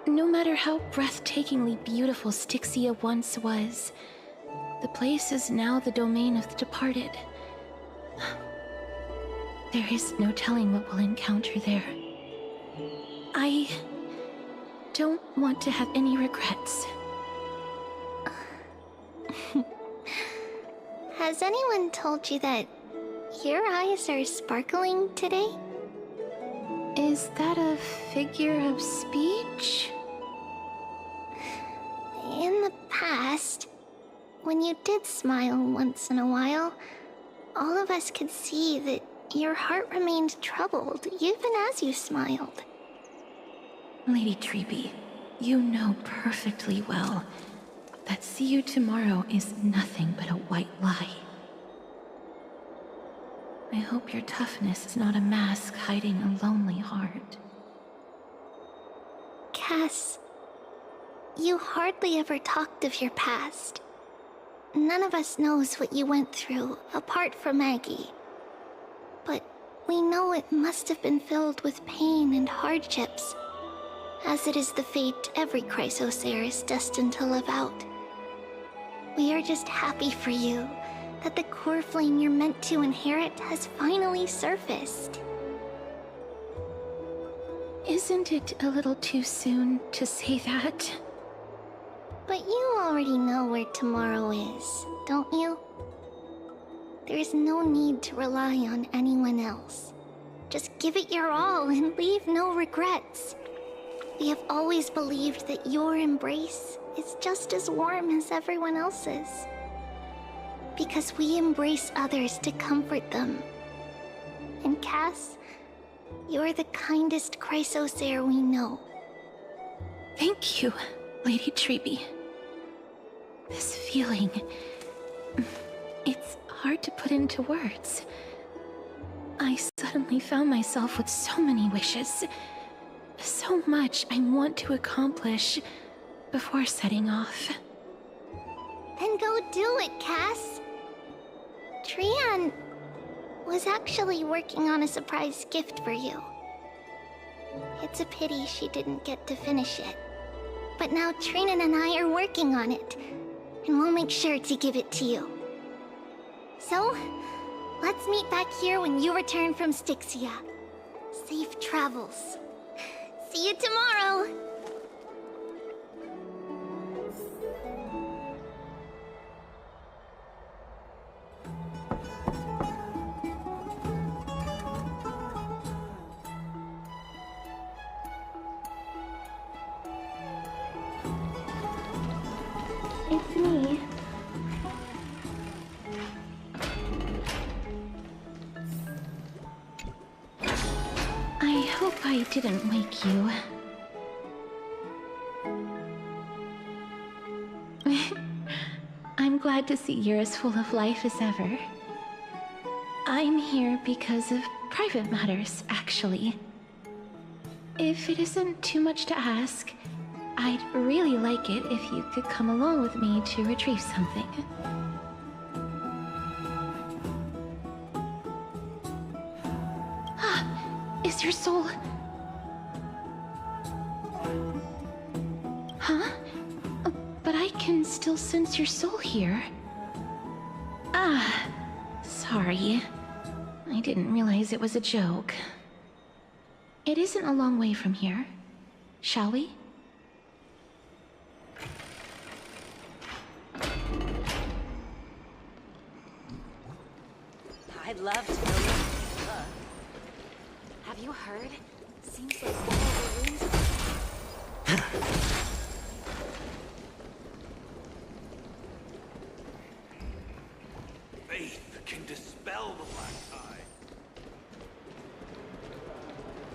No matter how breathtakingly beautiful Styxia once was, the place is now the domain of the departed. There is no telling what we'll encounter there. I don't want to have any regrets. Has anyone told you that your eyes are sparkling today? Is that a figure of speech? In the past, when you did smile once in a while, all of us could see that your heart remained troubled even as you smiled. Lady Treeby, you know perfectly well that see you tomorrow is nothing but a white lie. I hope your toughness is not a mask hiding a lonely heart. Cass, you hardly ever talked of your past. None of us knows what you went through, apart from Maggie. But we know it must have been filled with pain and hardships, as it is the fate every Chrysosaur is destined to live out. We are just happy for you that the core flame you're meant to inherit has finally surfaced. Isn't it a little too soon to say that? But you already know where tomorrow is, don't you? There is no need to rely on anyone else. Just give it your all and leave no regrets. We have always believed that your embrace is just as warm as everyone else's. Because we embrace others to comfort them. And Cass, you're the kindest Chrysosaur we know. Thank you, Lady Treeby. This feeling... it's hard to put into words. I suddenly found myself with so many wishes. So much I want to accomplish before setting off. Then go do it, Cass. Trian was actually working on a surprise gift for you. It's a pity she didn't get to finish it. But now Trinan and I are working on it, and we'll make sure to give it to you. So, let's meet back here when you return from Styxia. Safe travels. See you tomorrow! It's me. I hope I didn't wake you. I'm glad to see you're as full of life as ever. I'm here because of private matters, actually. If it isn't too much to ask, I'd really like it if you could come along with me to retrieve something. Is your soul... Huh? But I can still sense your soul here. Ah, sorry. I didn't realize it was a joke. It isn't a long way from here. Shall we? I'd love to go look. Have you heard? Seems like all the rooms... Faith can dispel the black eye.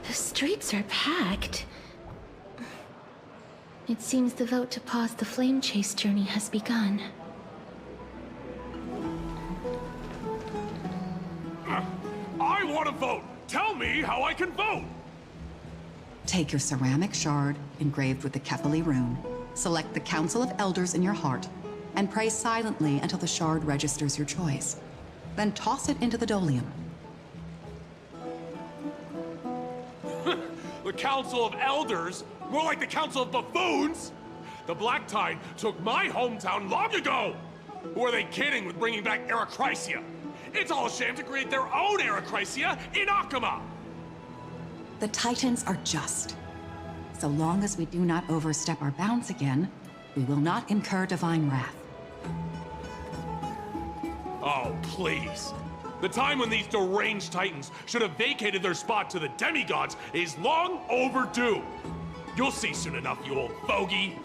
The streets are packed. It seems the vote to pause the flame chase journey has begun. I want to vote! Tell me how I can vote! Take your ceramic shard, engraved with the Kefali rune, select the Council of Elders in your heart, and pray silently until the shard registers your choice. Then toss it into the Dolium. The Council of Elders? More like the Council of Buffoons! The Black Tide took my hometown long ago! Who are they kidding with bringing back Eracrysia? It's all a sham to create their own Eracrysia in Akama! The Titans are just. So long as we do not overstep our bounds again, we will not incur divine wrath. Oh, please. The time when these deranged Titans should have vacated their spot to the demigods is long overdue. You'll see soon enough, you old fogey.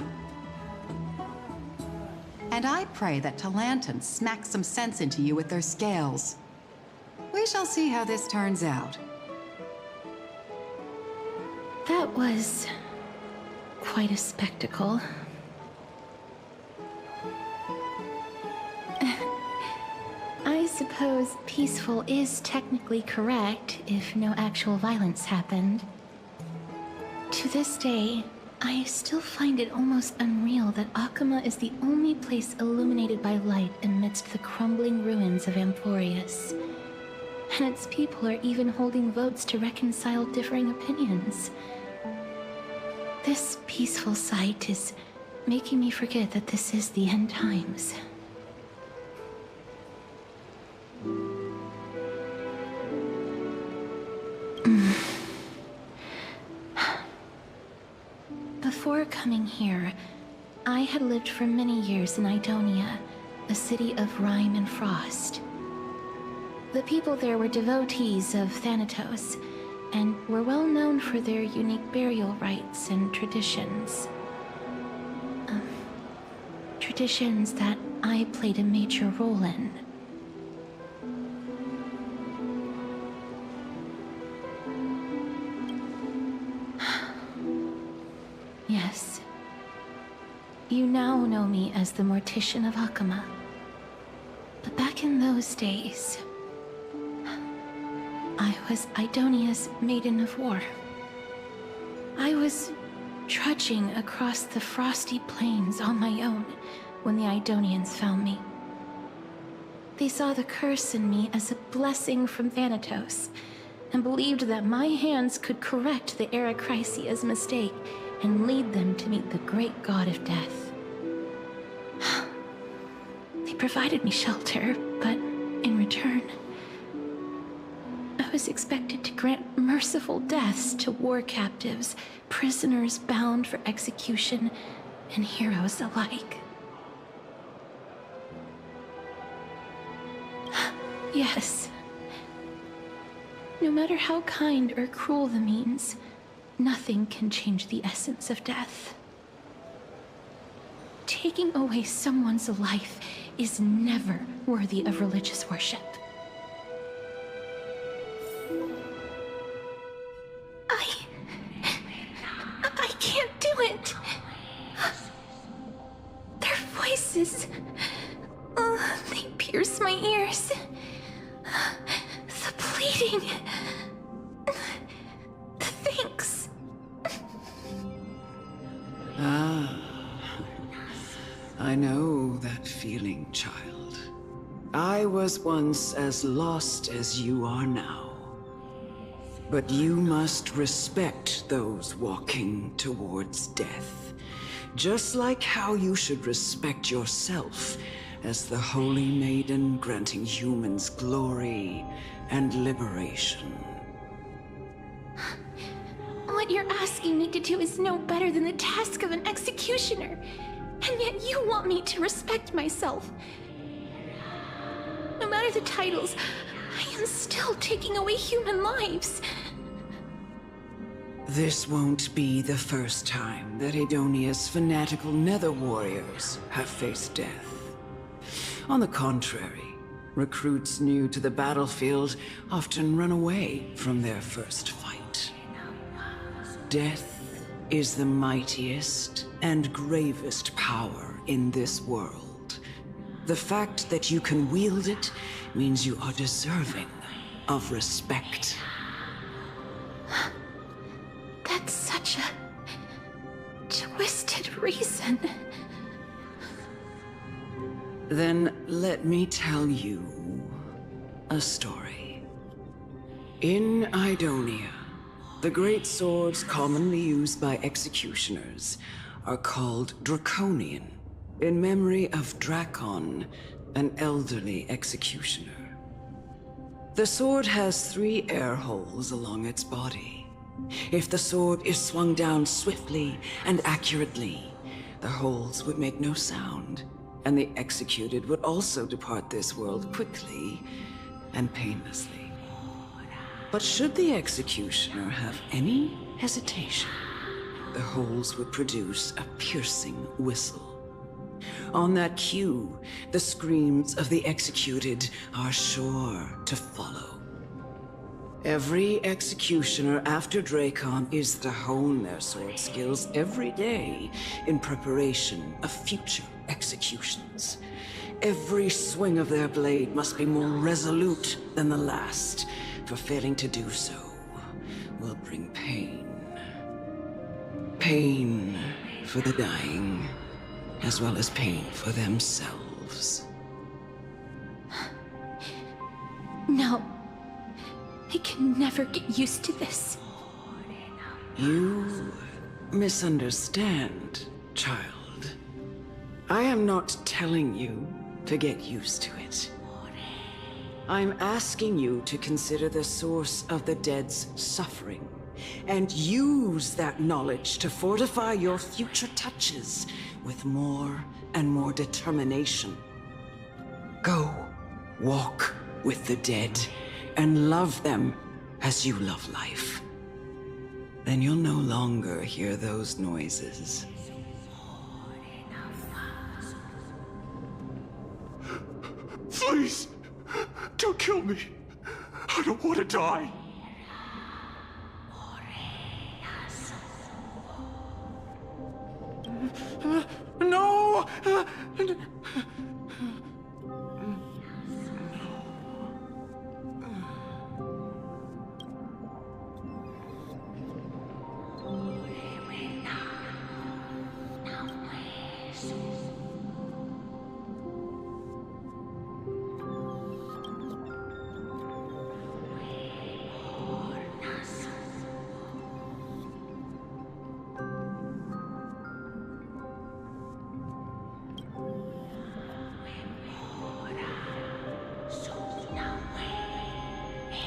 And I pray that Talanton smacks some sense into you with their scales. We shall see how this turns out. That was quite a spectacle. I suppose peaceful is technically correct if no actual violence happened. To this day, I still find it almost unreal that Akama is the only place illuminated by light amidst the crumbling ruins of Amphorius. And its people are even holding votes to reconcile differing opinions. This peaceful sight is making me forget that this is the end times. Before coming here, I had lived for many years in Idonia, a city of rime and frost. The people there were devotees of Thanatos, and were well known for their unique burial rites and traditions. Traditions that I played a major role in. Yes. You now know me as the Mortician of Akama. But back in those days, I was Idonia's Maiden of War. I was trudging across the frosty plains on my own when the Idonians found me. They saw the curse in me as a blessing from Thanatos, and believed that my hands could correct the Arachrysia's mistake and lead them to meet the great god of death. They provided me shelter, but in return, I was expected to grant merciful deaths to war captives, prisoners bound for execution, and heroes alike. Yes. No matter how kind or cruel the means, nothing can change the essence of death. Taking away someone's life is never worthy of religious worship. I can't do it. Their voices, they pierce my ears. The pleading, the thanks. I know that feeling, child. I was once as lost as you are now. But you must respect those walking towards death, just like how you should respect yourself as the Holy Maiden granting humans glory and liberation. What you're asking me to do is no better than the task of an executioner, and yet you want me to respect myself. No matter the titles, I am still taking away human lives. This won't be the first time that Idonia's fanatical nether warriors have faced death. On the contrary, recruits new to the battlefield often run away from their first fight. Death is the mightiest and gravest power in this world. The fact that you can wield it means you are deserving of respect. That's such a twisted reason. Then let me tell you a story. In Idonia, the great swords commonly used by executioners are called Draconian, in memory of Drakon, an elderly executioner. The sword has 3 air holes along its body. If the sword is swung down swiftly and accurately, the holes would make no sound, and the executed would also depart this world quickly and painlessly. But should the executioner have any hesitation, the holes would produce a piercing whistle. On that cue, the screams of the executed are sure to follow. Every executioner after Dracon is to hone their sword skills every day in preparation of future executions. Every swing of their blade must be more resolute than the last, for failing to do so will bring pain. Pain for the dying, as well as pain for themselves. No. I can never get used to this. You misunderstand, child. I am not telling you to get used to it. I'm asking you to consider the source of the dead's suffering, and use that knowledge to fortify your future touches with more and more determination. Go, walk with the dead, and love them as you love life. Then you'll no longer hear those noises. Please, don't kill me. I don't want to die. No!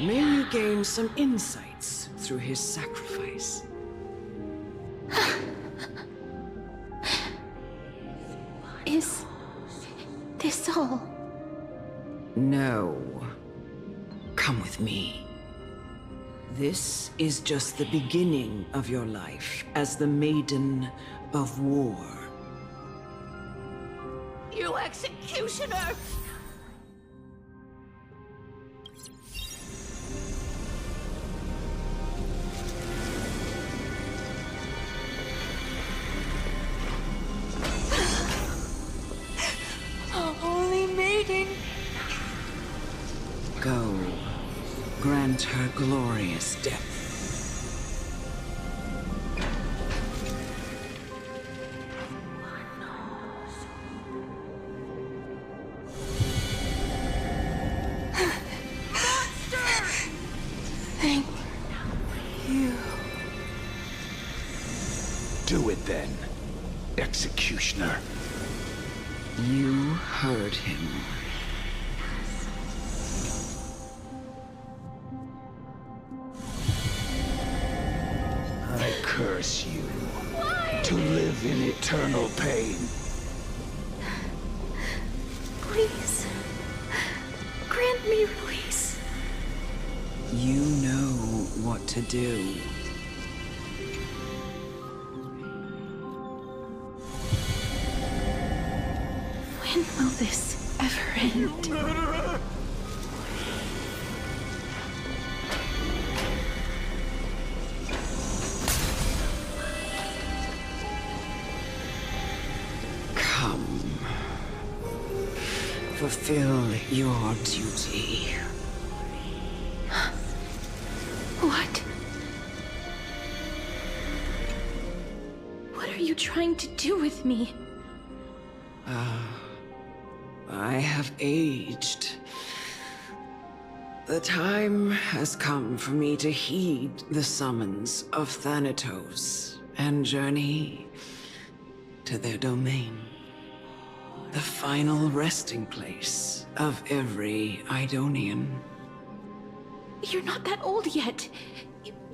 May you gain some insights through his sacrifice. Is this all? No. Come with me. This is just the beginning of your life as the Maiden of War. You executioner! Holy Maiden! Go. Grant her glorious death. Thank you. Do it then, executioner. You heard him. I curse you to live in eternal pain. Please. Grant me release. You know what to do. When will this ever end? Come. Fulfill your duty. What? What are you trying to do with me? I have aged. The time has come for me to heed the summons of Thanatos and journey to their domain. The final resting place of every Idonian. You're not that old yet.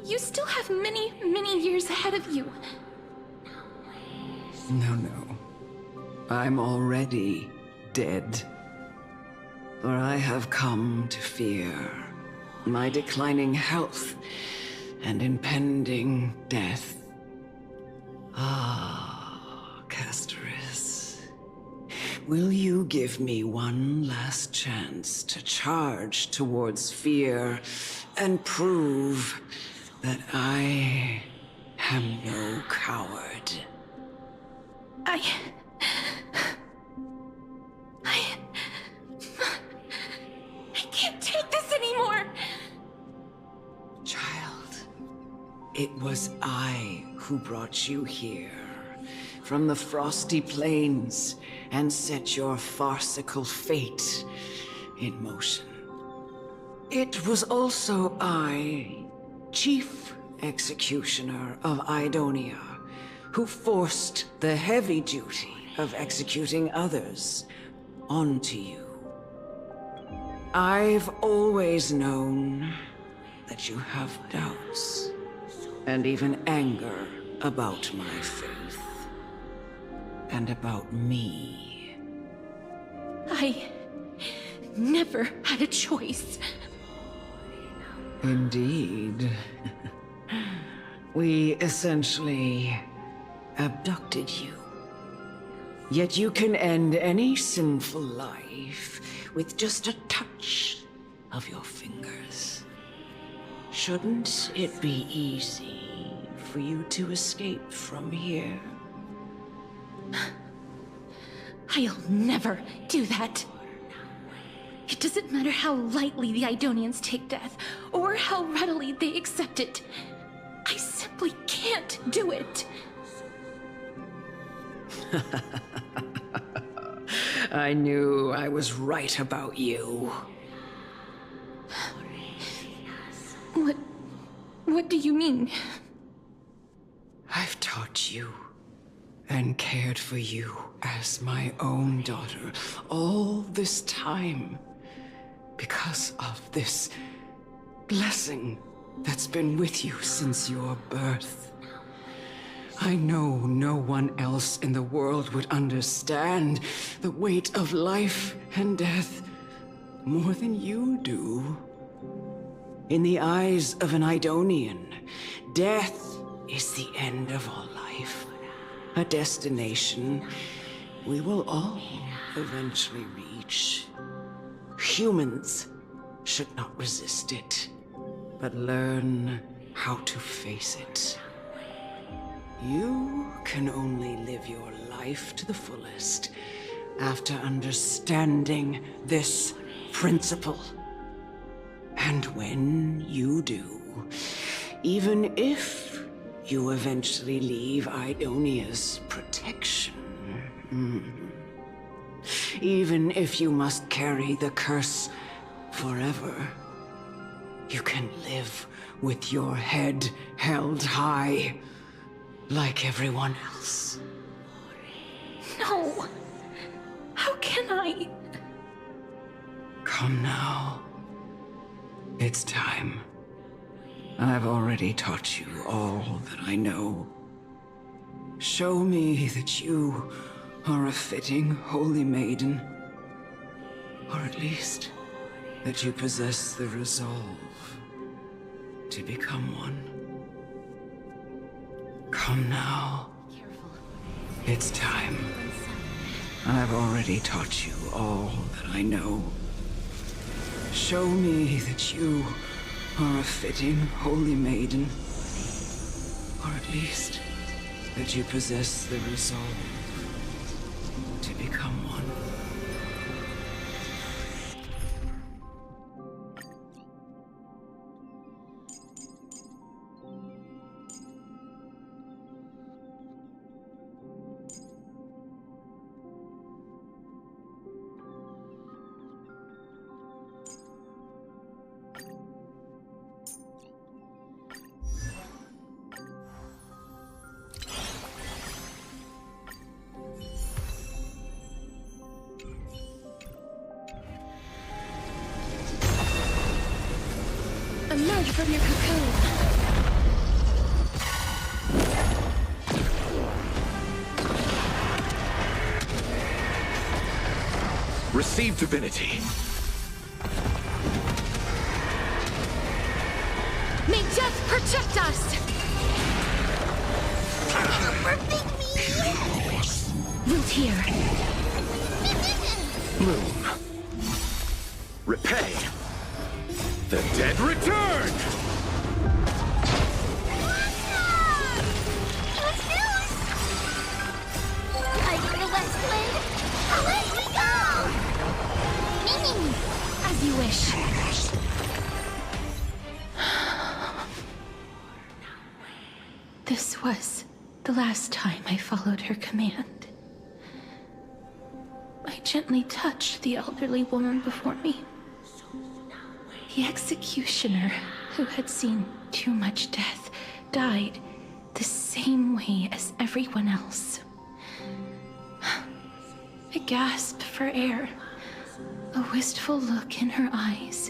You still have many, many years ahead of you. No. I'm already dead. For I have come to fear my declining health and impending death. Ah, Castoris. Will you give me one last chance to charge towards fear and prove that I am no coward? I can't take this anymore! Child, it was I who brought you here, from the frosty plains, and set your farcical fate in motion. It was also I, Chief Executioner of Idonia, who forced the heavy duty of executing others onto you. I've always known that you have doubts, and even anger about my faith, and about me. I never had a choice. Indeed. We essentially abducted you. Yet you can end any sinful life with just a touch of your fingers. Shouldn't it be easy for you to escape from here? I'll never do that. It doesn't matter how lightly the Idonians take death, or how readily they accept it. I simply can't do it. I knew I was right about you. What do you mean? I've taught you and cared for you as my own daughter all this time because of this blessing that's been with you since your birth. I know no one else in the world would understand the weight of life and death more than you do. In the eyes of an Idonian, death is the end of all life. A destination we will all eventually reach. Humans should not resist it, but learn how to face it. You can only live your life to the fullest after understanding this principle. And when you do, even if you eventually leave Idonia's protection, even if you must carry the curse forever, you can live with your head held high, like everyone else. No! How can I? Come now. It's time. I've already taught you all that I know. Show me that you are a fitting holy maiden. Or at least, that you possess the resolve to become one. Come now. It's time. I've already taught you all that I know. Show me that you are a fitting holy maiden. Or at least, that you possess the resolve to become one. Emerge from your cocoon. Receive divinity. May death protect us! Root here. Bloom. Repay. The dead return! Fight for the West Wind! Away we go! As you wish. This was the last time I followed her command. I gently touched the elderly woman before me. The executioner, who had seen too much death, died the same way as everyone else. I gasped for air, a wistful look in her eyes,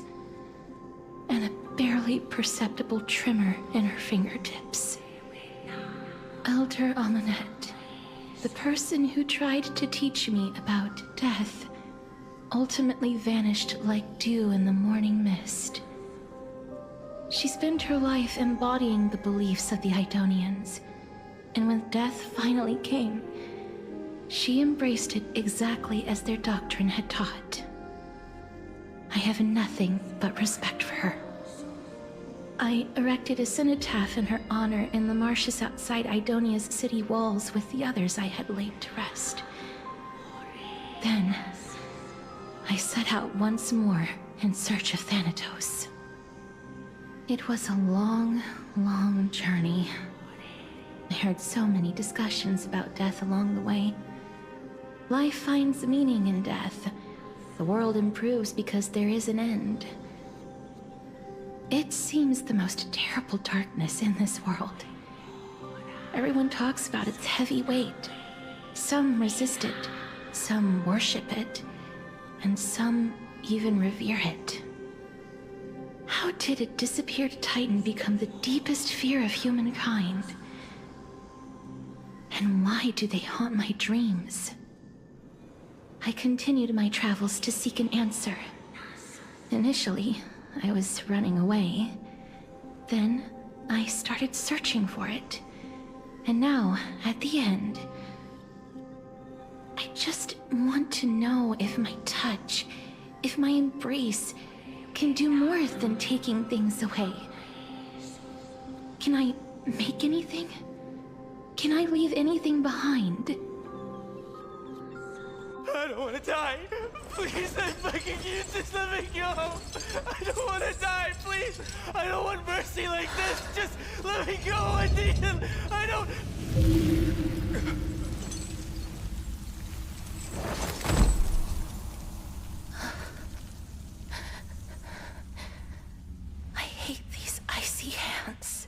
and a barely perceptible tremor in her fingertips. Elder Amunet, the person who tried to teach me about death, ultimately vanished like dew in the morning mist. She spent her life embodying the beliefs of the Idonians, and when death finally came, she embraced it exactly as their doctrine had taught. I have nothing but respect for her. I erected a cenotaph in her honor in the marshes outside Idonia's city walls with the others I had laid to rest. Then, I set out once more in search of Thanatos. It was a long, long journey. I heard so many discussions about death along the way. Life finds meaning in death. The world improves because there is an end. It seems the most terrible darkness in this world. Everyone talks about its heavy weight. Some resist it, some worship it, and some even revere it. How did a disappeared titan become the deepest fear of humankind? And why do they haunt my dreams? I continued my travels to seek an answer. Initially, I was running away. Then, I started searching for it. And now, at the end, I just want to know if my touch, if my embrace, can do more than taking things away. Can I make anything? Can I leave anything behind? I don't want to die. Please, I'm begging you, just let me go. I don't want to die, please. I don't want mercy like this. Just let me go. I don't... I hate these icy hands.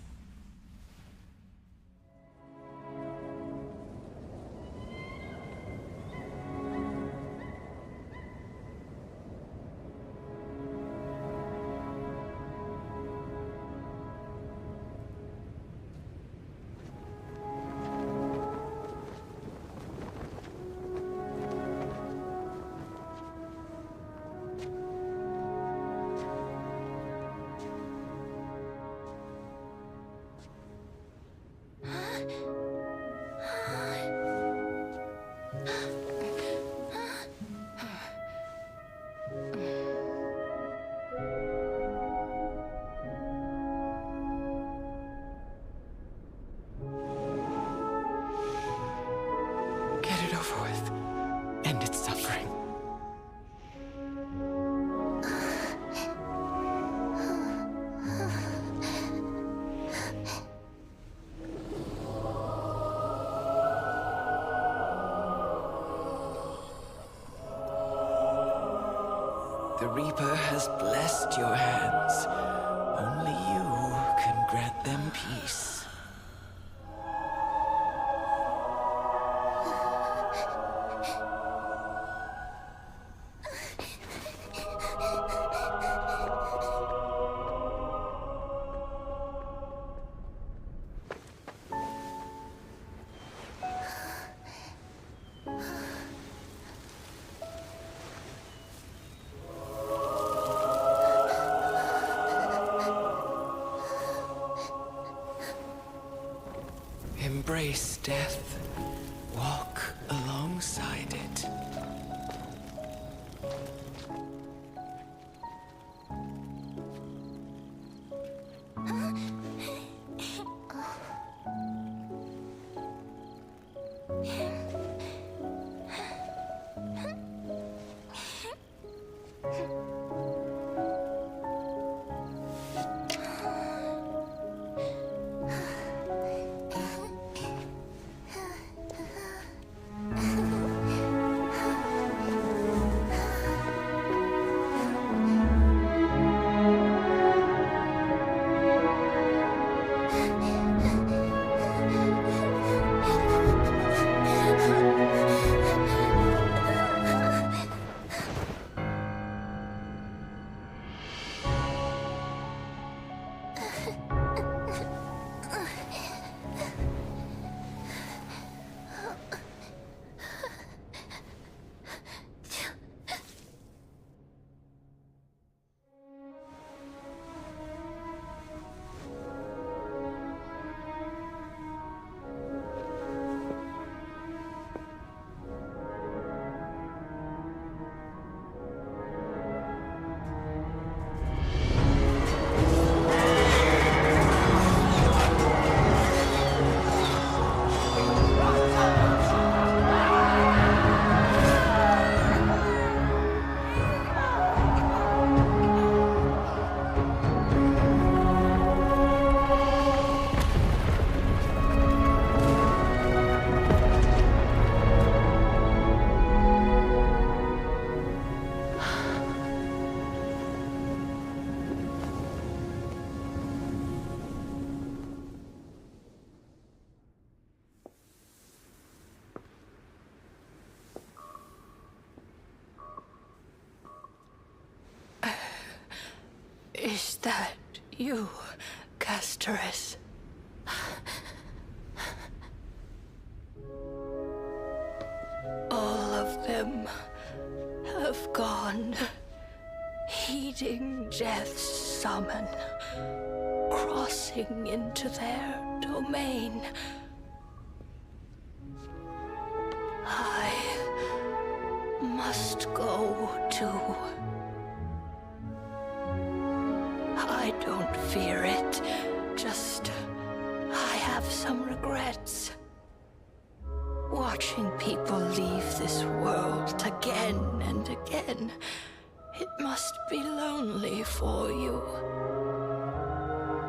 Get it over with. End its suffering. The Reaper has blessed your hands. Only you can grant them peace. Embrace death. Walk alongside it. that you, Castoris? All of them have gone, heeding death's summon, crossing into their domain. I must go too. I don't fear it, just I have some regrets. Watching people leave this world again and again, it must be lonely for you.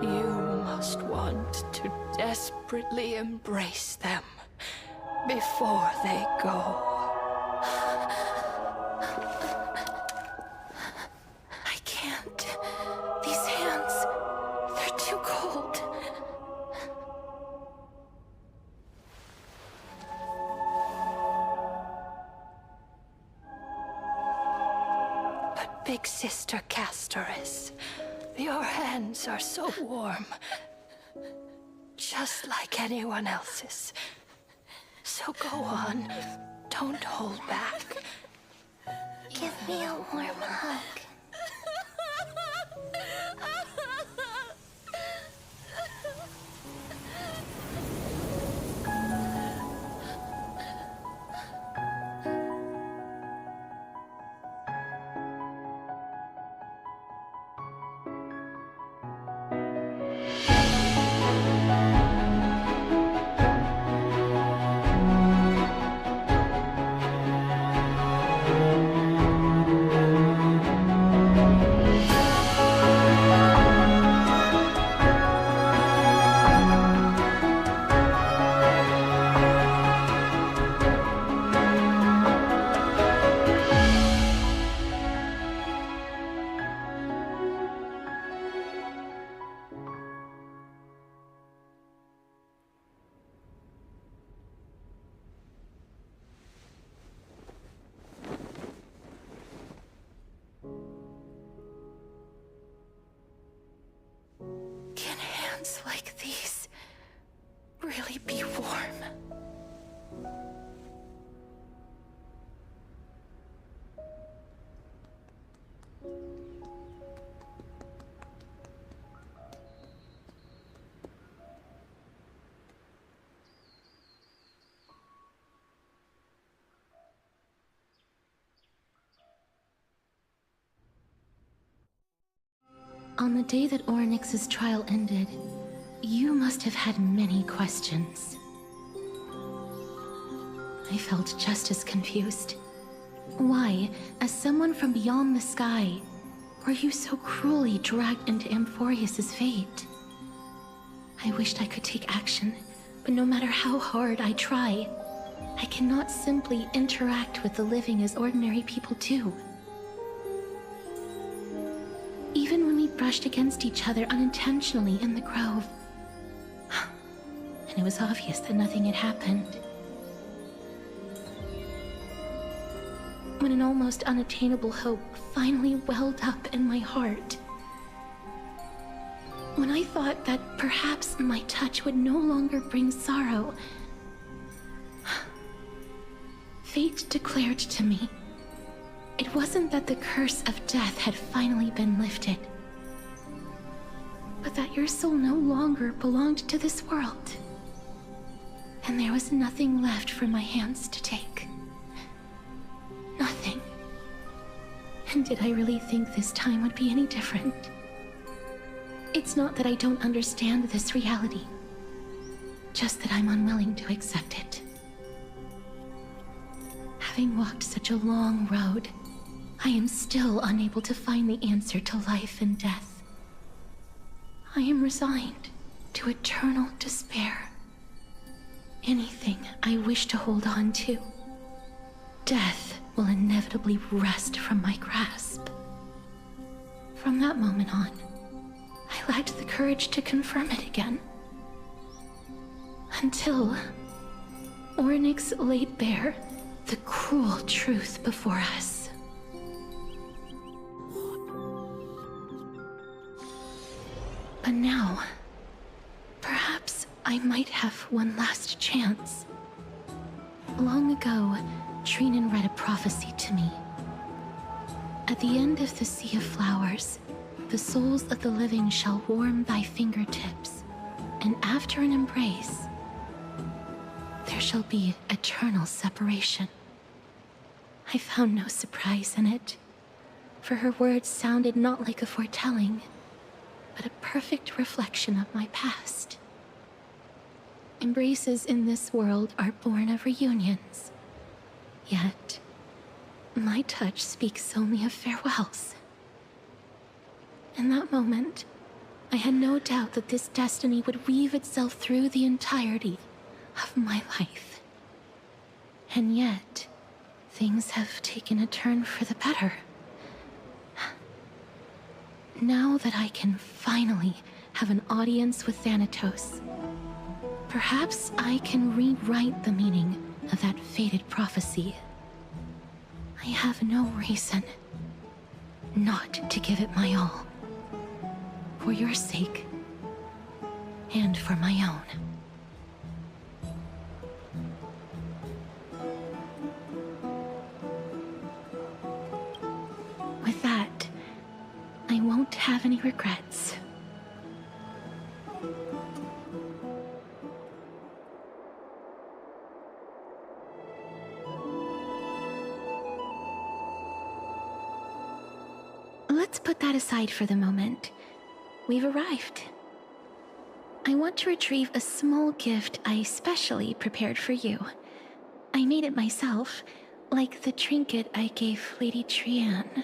You must want to desperately embrace them before they go. I can't. These hands, they're too cold. But Big Sister Castoris, your hands are so warm. Just like anyone else's. So go on. Don't hold back. Give me a warm hug. Can hands like these really be warm? On the day that Oryx's trial ended, you must have had many questions. I felt just as confused. Why, as someone from beyond the sky, were you so cruelly dragged into Amphorius's fate? I wished I could take action, but no matter how hard I try, I cannot simply interact with the living as ordinary people do. Even when we brushed against each other unintentionally in the grove, and it was obvious that nothing had happened. When an almost unattainable hope finally welled up in my heart. When I thought that perhaps my touch would no longer bring sorrow, fate declared to me, it wasn't that the curse of death had finally been lifted, but that your soul no longer belonged to this world. And there was nothing left for my hands to take. Nothing. And did I really think this time would be any different? It's not that I don't understand this reality, just that I'm unwilling to accept it. Having walked such a long road, I am still unable to find the answer to life and death. I am resigned to eternal despair. Anything I wish to hold on to, death will inevitably wrest from my grasp. From that moment on, I lacked the courage to confirm it again. Until Oryx laid bare the cruel truth before us. But now, perhaps I might have one last chance. Long ago, Trinan read a prophecy to me. At the end of the Sea of Flowers, the souls of the living shall warm thy fingertips, and after an embrace, there shall be eternal separation. I found no surprise in it, for her words sounded not like a foretelling, but a perfect reflection of my past. Embraces in this world are born of reunions, yet my touch speaks only of farewells. In that moment, I had no doubt that this destiny would weave itself through the entirety of my life. And yet, things have taken a turn for the better. Now that I can finally have an audience with Thanatos, perhaps I can rewrite the meaning of that fated prophecy. I have no reason not to give it my all. For your sake, and for my own. With that, I won't have any regrets. Let's put that aside for the moment. We've arrived. I want to retrieve a small gift I specially prepared for you. I made it myself, like the trinket I gave Lady Trian.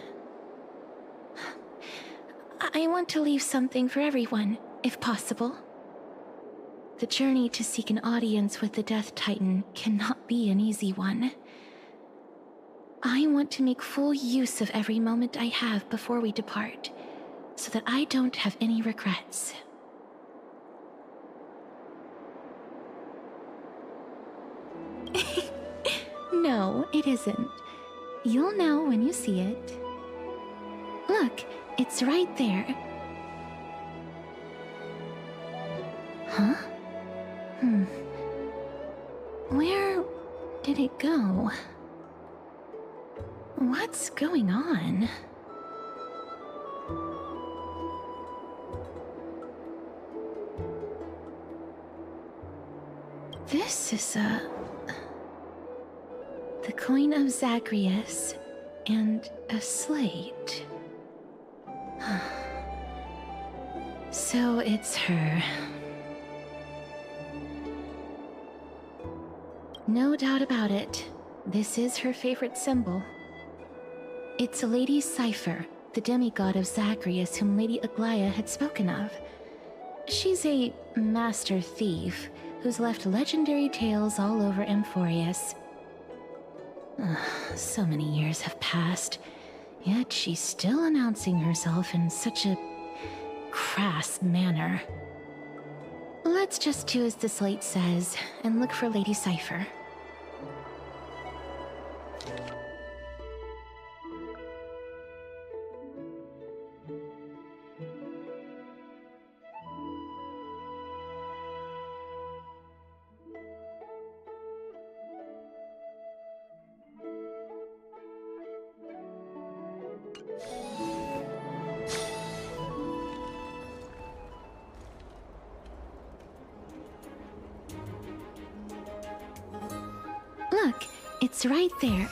I want to leave something for everyone, if possible. The journey to seek an audience with the Death Titan cannot be an easy one. I want to make full use of every moment I have before we depart, so that I don't have any regrets. No, it isn't. You'll know when you see it. Look, it's right there. Huh? Where did it go? What's going on? This is the coin of Zagreus and a slate. So it's her. No doubt about it. This is her favorite symbol. It's Lady Cypher, the demigod of Zagreus whom Lady Aglaia had spoken of. She's a master thief who's left legendary tales all over Amphorius. So many years have passed, yet she's still announcing herself in such a crass manner. Let's just do as the slate says and look for Lady Cypher. Look, it's right there.